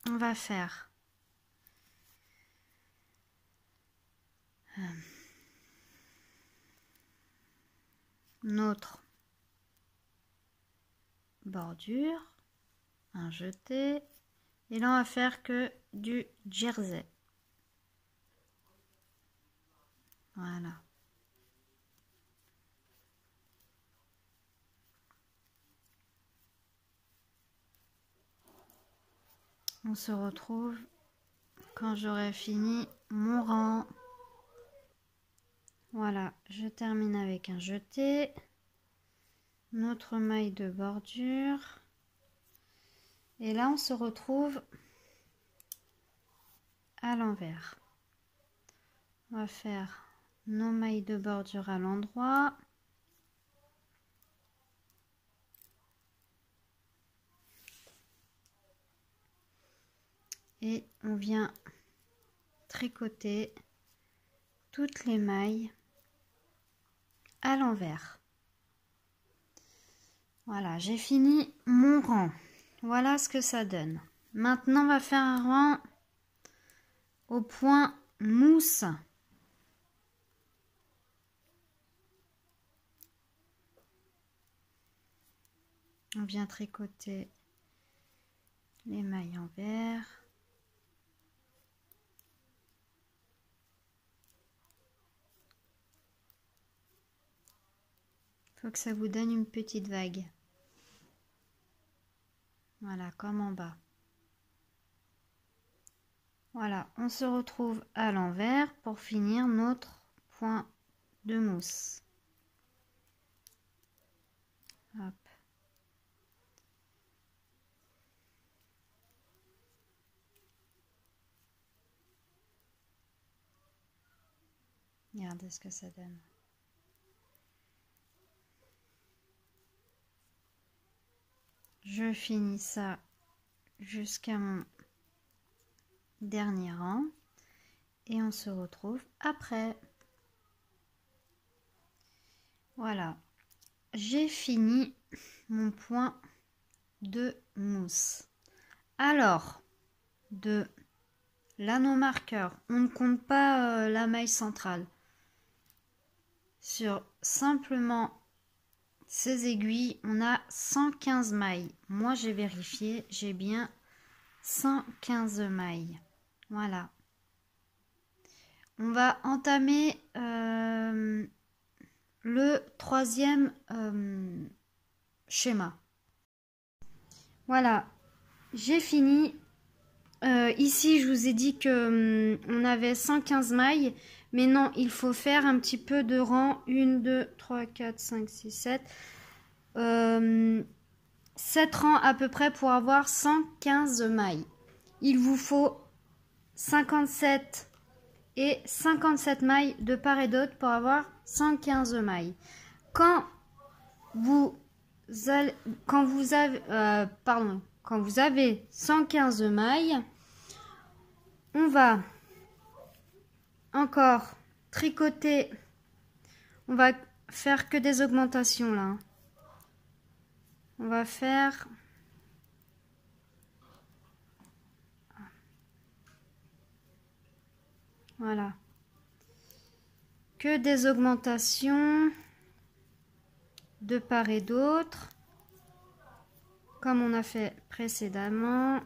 on va faire notre bordure, un jeté, et là on va faire que du jersey. Voilà. On se retrouve quand j'aurai fini mon rang. Voilà, je termine avec un jeté, notre maille de bordure, et là on se retrouve à l'envers. On va faire nos mailles de bordure à l'endroit. Et on vient tricoter toutes les mailles à l'envers. Voilà, j'ai fini mon rang. Voilà ce que ça donne. Maintenant, on va faire un rang au point mousse. On vient tricoter les mailles envers. Faut que ça vous donne une petite vague. Voilà, comme en bas. Voilà, on se retrouve à l'envers pour finir notre point de mousse. Hop. Regardez ce que ça donne. Je finis ça jusqu'à mon dernier rang et on se retrouve après. Voilà, j'ai fini mon point de mousse. Alors, de l'anneau marqueur, on ne compte pas la maille centrale. Sur simplement ces aiguilles, on a 115 mailles. Moi, j'ai vérifié, j'ai bien 115 mailles. Voilà. On va entamer le troisième schéma. Voilà, j'ai fini. Ici, je vous ai dit que on avait 115 mailles. Mais non, il faut faire un petit peu de rang. 1, 2, 3, 4, 5, 6, 7. 7 rangs à peu près pour avoir 115 mailles. Il vous faut 57 et 57 mailles de part et d'autre pour avoir 115 mailles. Quand vous avez 115 mailles, on va encore tricoter. On va faire que des augmentations là. On va faire voilà, que des augmentations de part et d'autre comme on a fait précédemment.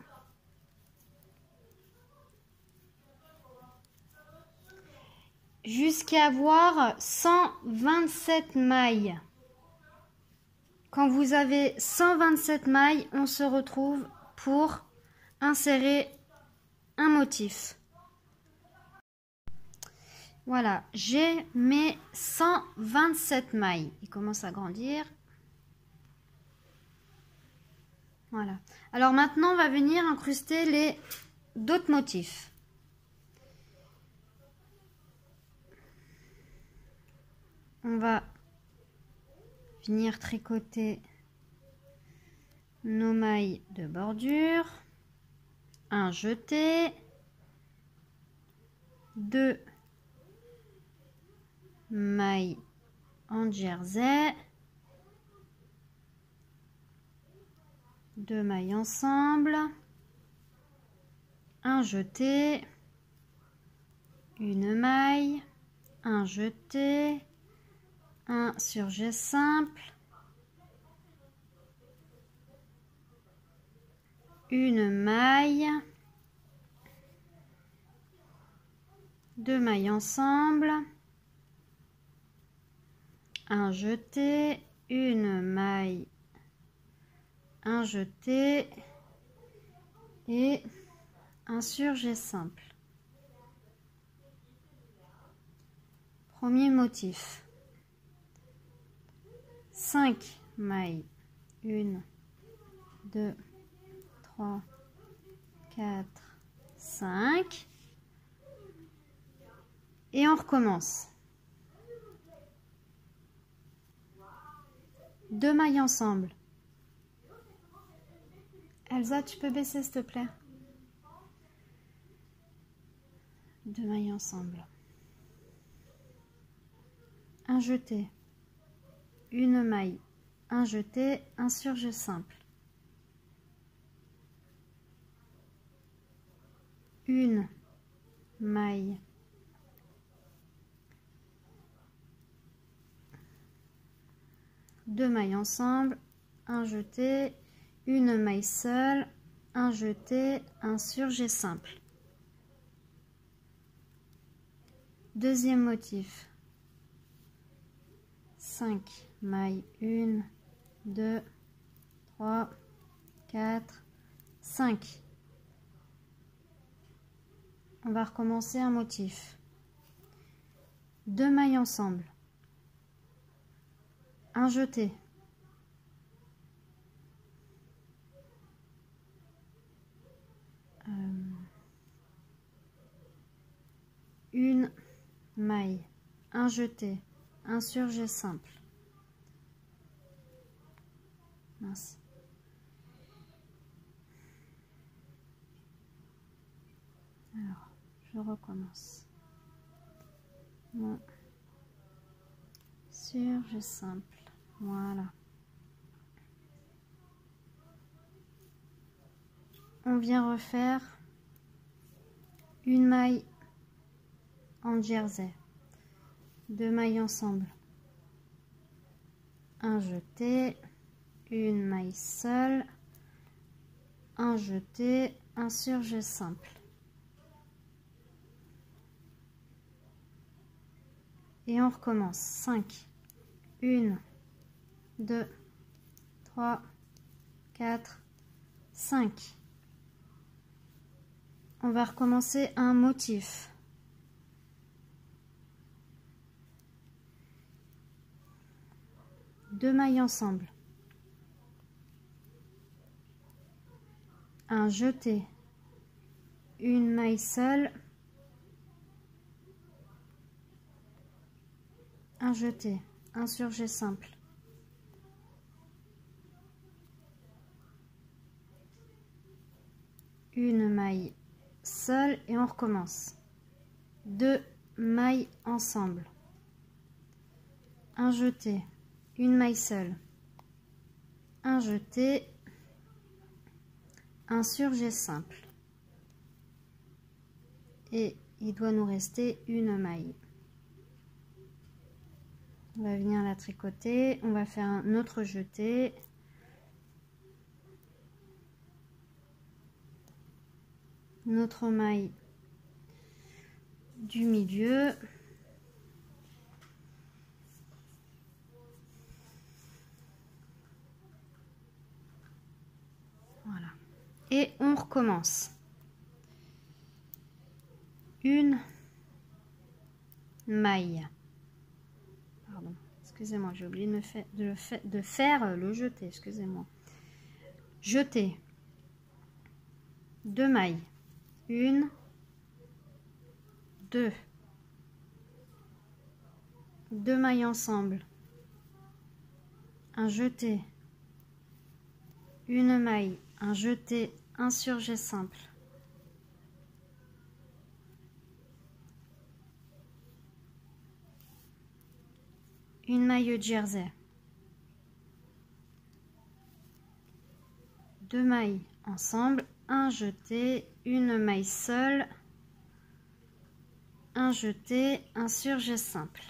Jusqu'à avoir 127 mailles. Quand vous avez 127 mailles, on se retrouve pour insérer un motif. Voilà, j'ai mes 127 mailles. Il commence à grandir. Voilà. Alors maintenant, on va venir incruster les d'autres motifs. On va venir tricoter nos mailles de bordure, un jeté, 2 mailles en jersey, 2 mailles ensemble, un jeté, une maille, un jeté, un surjet simple, une maille, 2 mailles ensemble, un jeté, une maille, un jeté et un surjet simple. Premier motif. 5 mailles, 1, 2, 3, 4, 5 et on recommence. 2 mailles ensemble. Elsa, tu peux baisser s'il te plaît? 2 mailles ensemble. Un jeté, une maille, un jeté, un surjet simple, une maille, deux mailles ensemble, un jeté, une maille seule, un jeté, un surjet simple. Deuxième motif. 5 maille, 1, 2, 3, 4, 5. On va recommencer un motif. 2 mailles ensemble, un jeté, une maille, un jeté, un surjet simple. Mince. Alors, je recommence. Mon surjet simple. Voilà. On vient refaire une maille en jersey, 2 mailles ensemble, un jeté, une maille seule, un jeté, un surjet simple. Et on recommence. 5, 1, 2, 3, 4, 5. On va recommencer un motif. Deux mailles ensemble, un jeté, une maille seule, un jeté, un surjet simple, une maille seule et on recommence. 2 mailles ensemble, un jeté, une maille seule, un jeté, un surjet simple et il doit nous rester une maille. On va venir la tricoter, on va faire un autre jeté, notre maille du milieu, voilà, et on recommence. Une maille, pardon, excusez-moi, j'ai oublié de faire le jeté, excusez-moi. Jeté, 2 mailles, 1, 2, 2 mailles ensemble, un jeté, une maille, un jeté, un surjet simple, une maille jersey, 2 mailles ensemble, un jeté, une maille seule, un jeté, un surjet simple,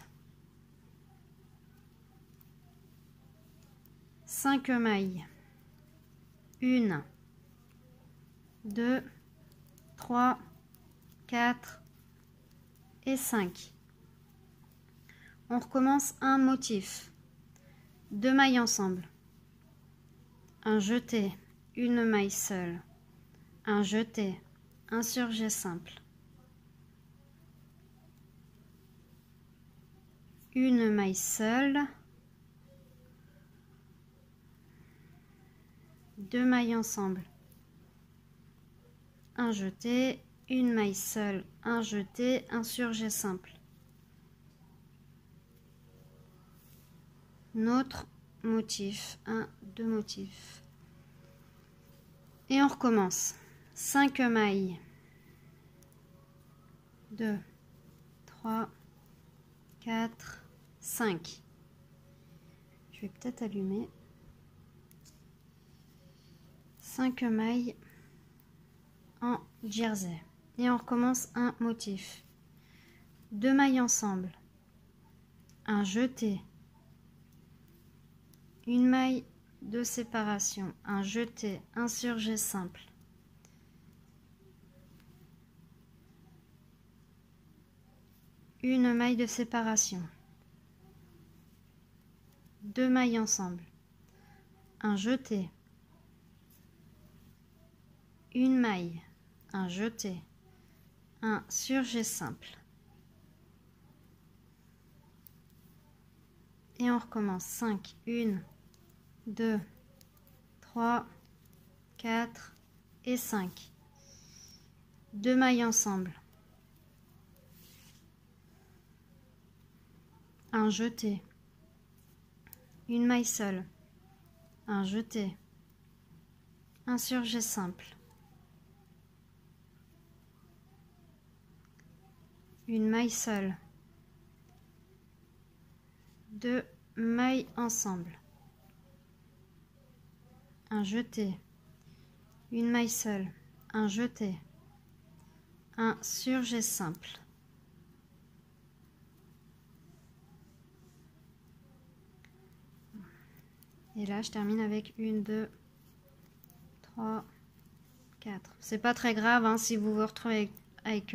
5 mailles, 1, 2, 3, 4 et 5. On recommence un motif, 2 mailles ensemble, un jeté, une maille seule, un jeté, un surjet simple, une maille seule, 2 mailles ensemble, un jeté, une maille seule, un jeté, un surjet simple. Notre motif, 1, 2 motifs. Et on recommence. 5 mailles, 2, 3, 4, 5. Je vais peut-être allumer. 5 mailles en jersey. Et on recommence un motif. 2 mailles ensemble, un jeté, une maille de séparation, un jeté, un surjet simple, une maille de séparation, 2 mailles ensemble, un jeté, une maille, un jeté, un surjet simple. Et on recommence. 5, 1, 2, 3, 4 et 5. 2 mailles ensemble. Un jeté. Une maille seule. Un jeté. Un surjet simple. Une maille seule. 2 mailles ensemble. Un jeté. Une maille seule. Un jeté. Un surjet simple. Et là, je termine avec 1, 2, 3, 4. C'est pas très grave hein, si vous vous retrouvez avec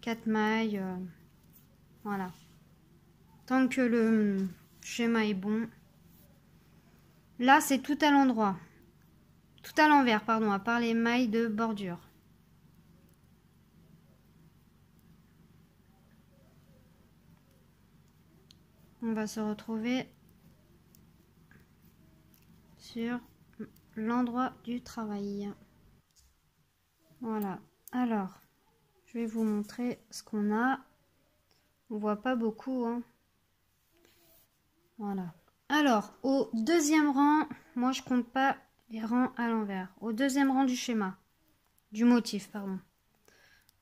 4 mailles. Voilà. Tant que le schéma est bon. Là, c'est tout à l'endroit. Tout à l'envers, pardon, à part les mailles de bordure. On va se retrouver sur l'endroit du travail. Voilà. Alors, je vais vous montrer ce qu'on a. On voit pas beaucoup, hein. Voilà. Alors, au deuxième rang, moi je compte pas les rangs à l'envers. Au deuxième rang du schéma, du motif, pardon.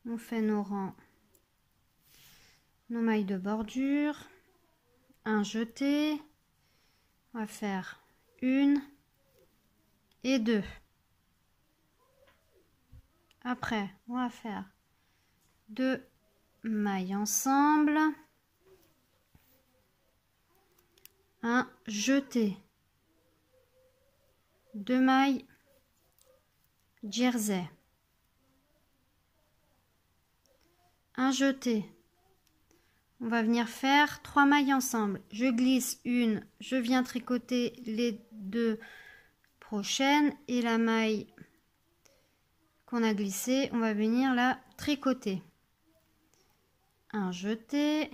On fait nos rangs, nos mailles de bordure, un jeté. On va faire 1 et 2. Après, on va faire 2 mailles ensemble. Un jeté, 2 mailles jersey, un jeté. On va venir faire 3 mailles ensemble. Je glisse une, je viens tricoter les 2 prochaines et la maille qu'on a glissée, on va venir la tricoter. Un jeté.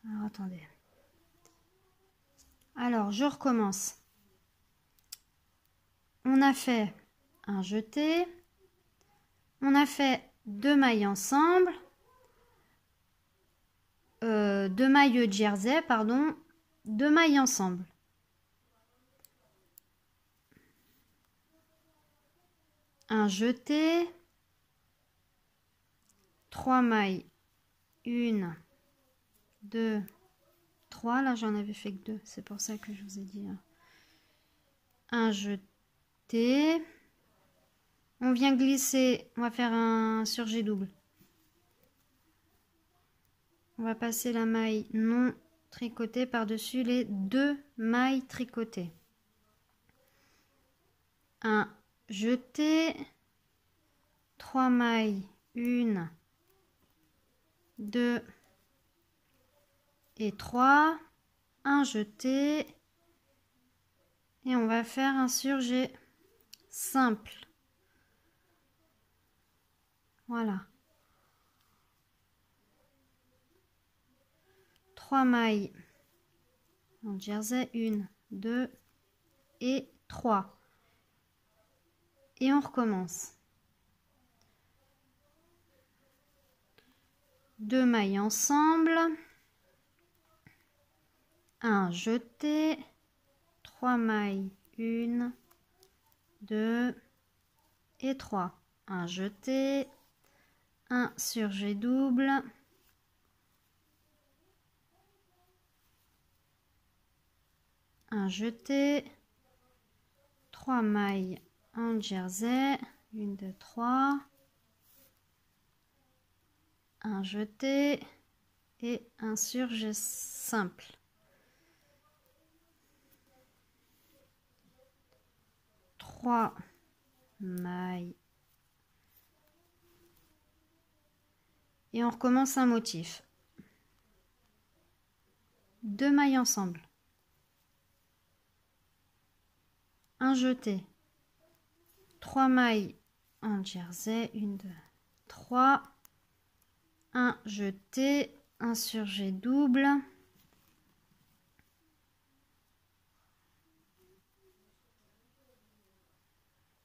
Alors, attendez. Alors, je recommence. On a fait un jeté. On a fait 2 mailles ensemble. 2 mailles jersey, pardon. 2 mailles ensemble. Un jeté. 3 mailles. 1, 2, 3. Là, j'en avais fait que 2. C'est pour ça que je vous ai dit. Un jeté. On vient glisser. On va faire un surjet double. On va passer la maille non tricotée par-dessus les 2 mailles tricotées. Un jeté. 3 mailles. 1, 2 et 3. Un jeté. Et on va faire un surjet simple. Voilà. 3 mailles en jersey, 1, 2 et 3. Et on recommence. 2 mailles ensemble. Un jeté. 3 mailles, 1, 2 et 3. Un jeté. Un surjet double. Un jeté, 3 mailles en jersey, 1, 2, 3, un jeté et un surjet simple. Trois mailles Et on recommence un motif. 2 mailles ensemble. Un jeté. 3 mailles en jersey. 1, 2, 3. Un jeté. Un surjet double.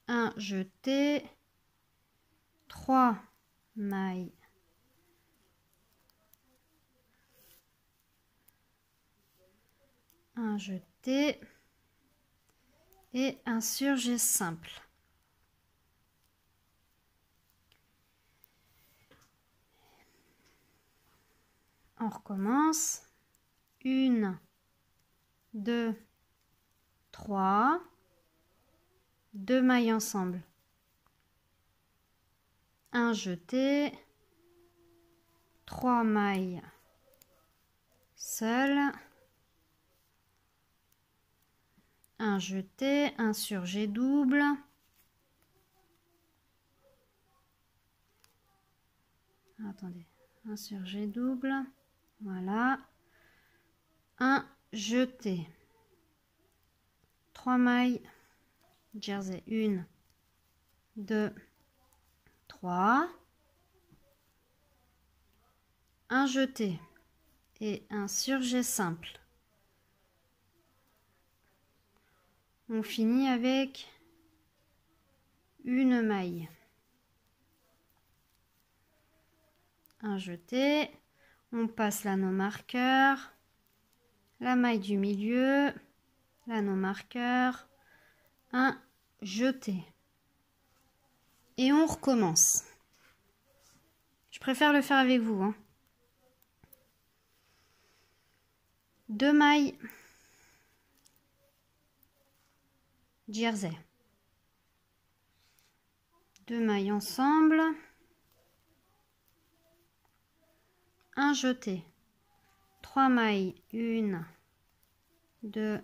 Un jeté. 3 mailles. Un jeté. Et un surjet simple. On recommence. 1, 2, 3. 2 mailles ensemble. Un jeté. 3 mailles seules. Un jeté, un surjet double. Attendez, un surjet double. Voilà. Un jeté. 3 mailles jersey. 1, 2, 3. Un jeté et un surjet simple. On finit avec une maille. Un jeté. On passe l'anneau marqueur. La maille du milieu. L'anneau marqueur. Un jeté. Et on recommence. Je préfère le faire avec vous, hein. 2 mailles jersey. 2 mailles ensemble. Un jeté. 3 mailles. 1, 2,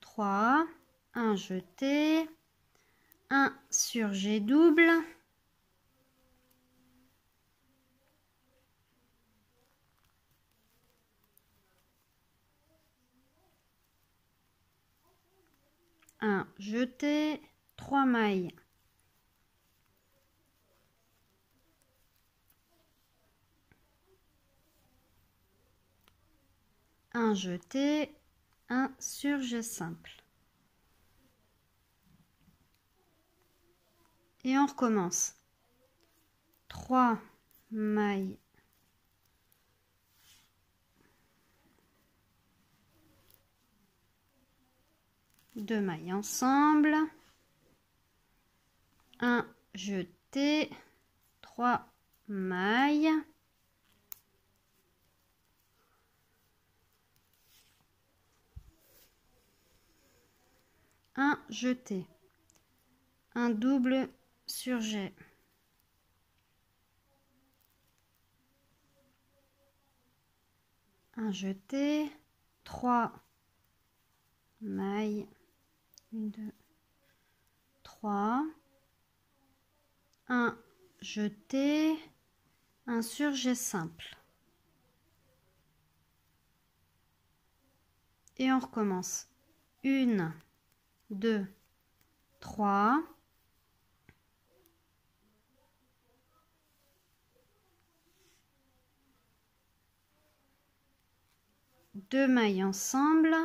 3. Un jeté. Un surjet double. Un jeté, 3 mailles. Un jeté, un surjet simple. Et on recommence. 3 mailles. Deux mailles ensemble. Un jeté. 3 mailles. Un jeté. Un double surjet. Un jeté. 3 mailles. 1, 2, 3. Un jeté. Un surjet simple. Et on recommence. 1, 2, 3. Deux mailles ensemble.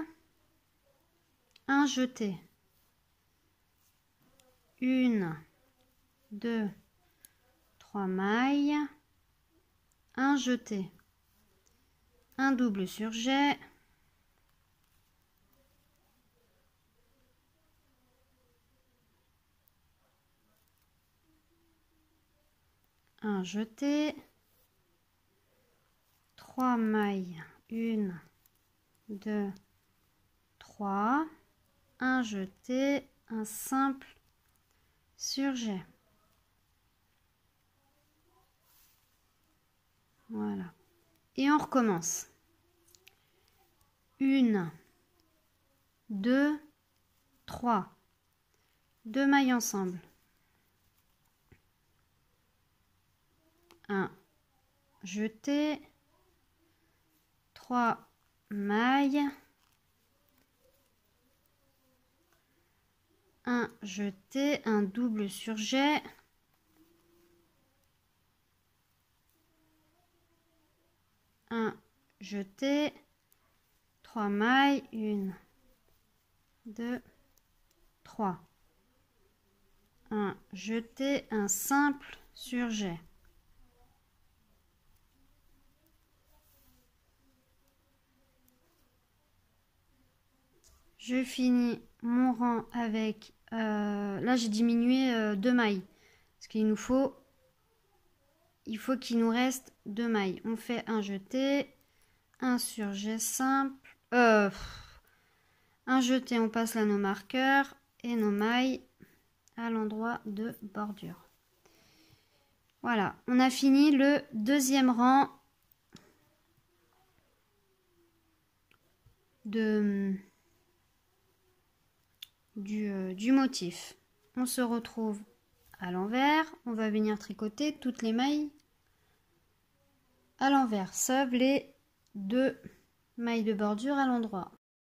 Un jeté. 1, 2, 3 mailles. Un jeté. Un double surjet. Un jeté. 3 mailles. 1, 2, 3. Un jeté. Un simple surjet. Voilà. Et on recommence. 1, 2, 3. Deux mailles ensemble. Un jeté, 3 mailles, un jeté, un double surjet, un jeté, 3 mailles, 1, 2, 3, un jeté, un simple surjet. Je finis mon rang avec, là j'ai diminué 2 mailles, parce qu'il nous faut, qu'il nous reste 2 mailles. On fait un jeté, un surjet simple, un jeté, on passe là nos marqueurs et nos mailles à l'endroit de bordure. Voilà, on a fini le deuxième rang du motif. On se retrouve à l'envers. On va venir tricoter toutes les mailles à l'envers, sauf les 2 mailles de bordure à l'endroit.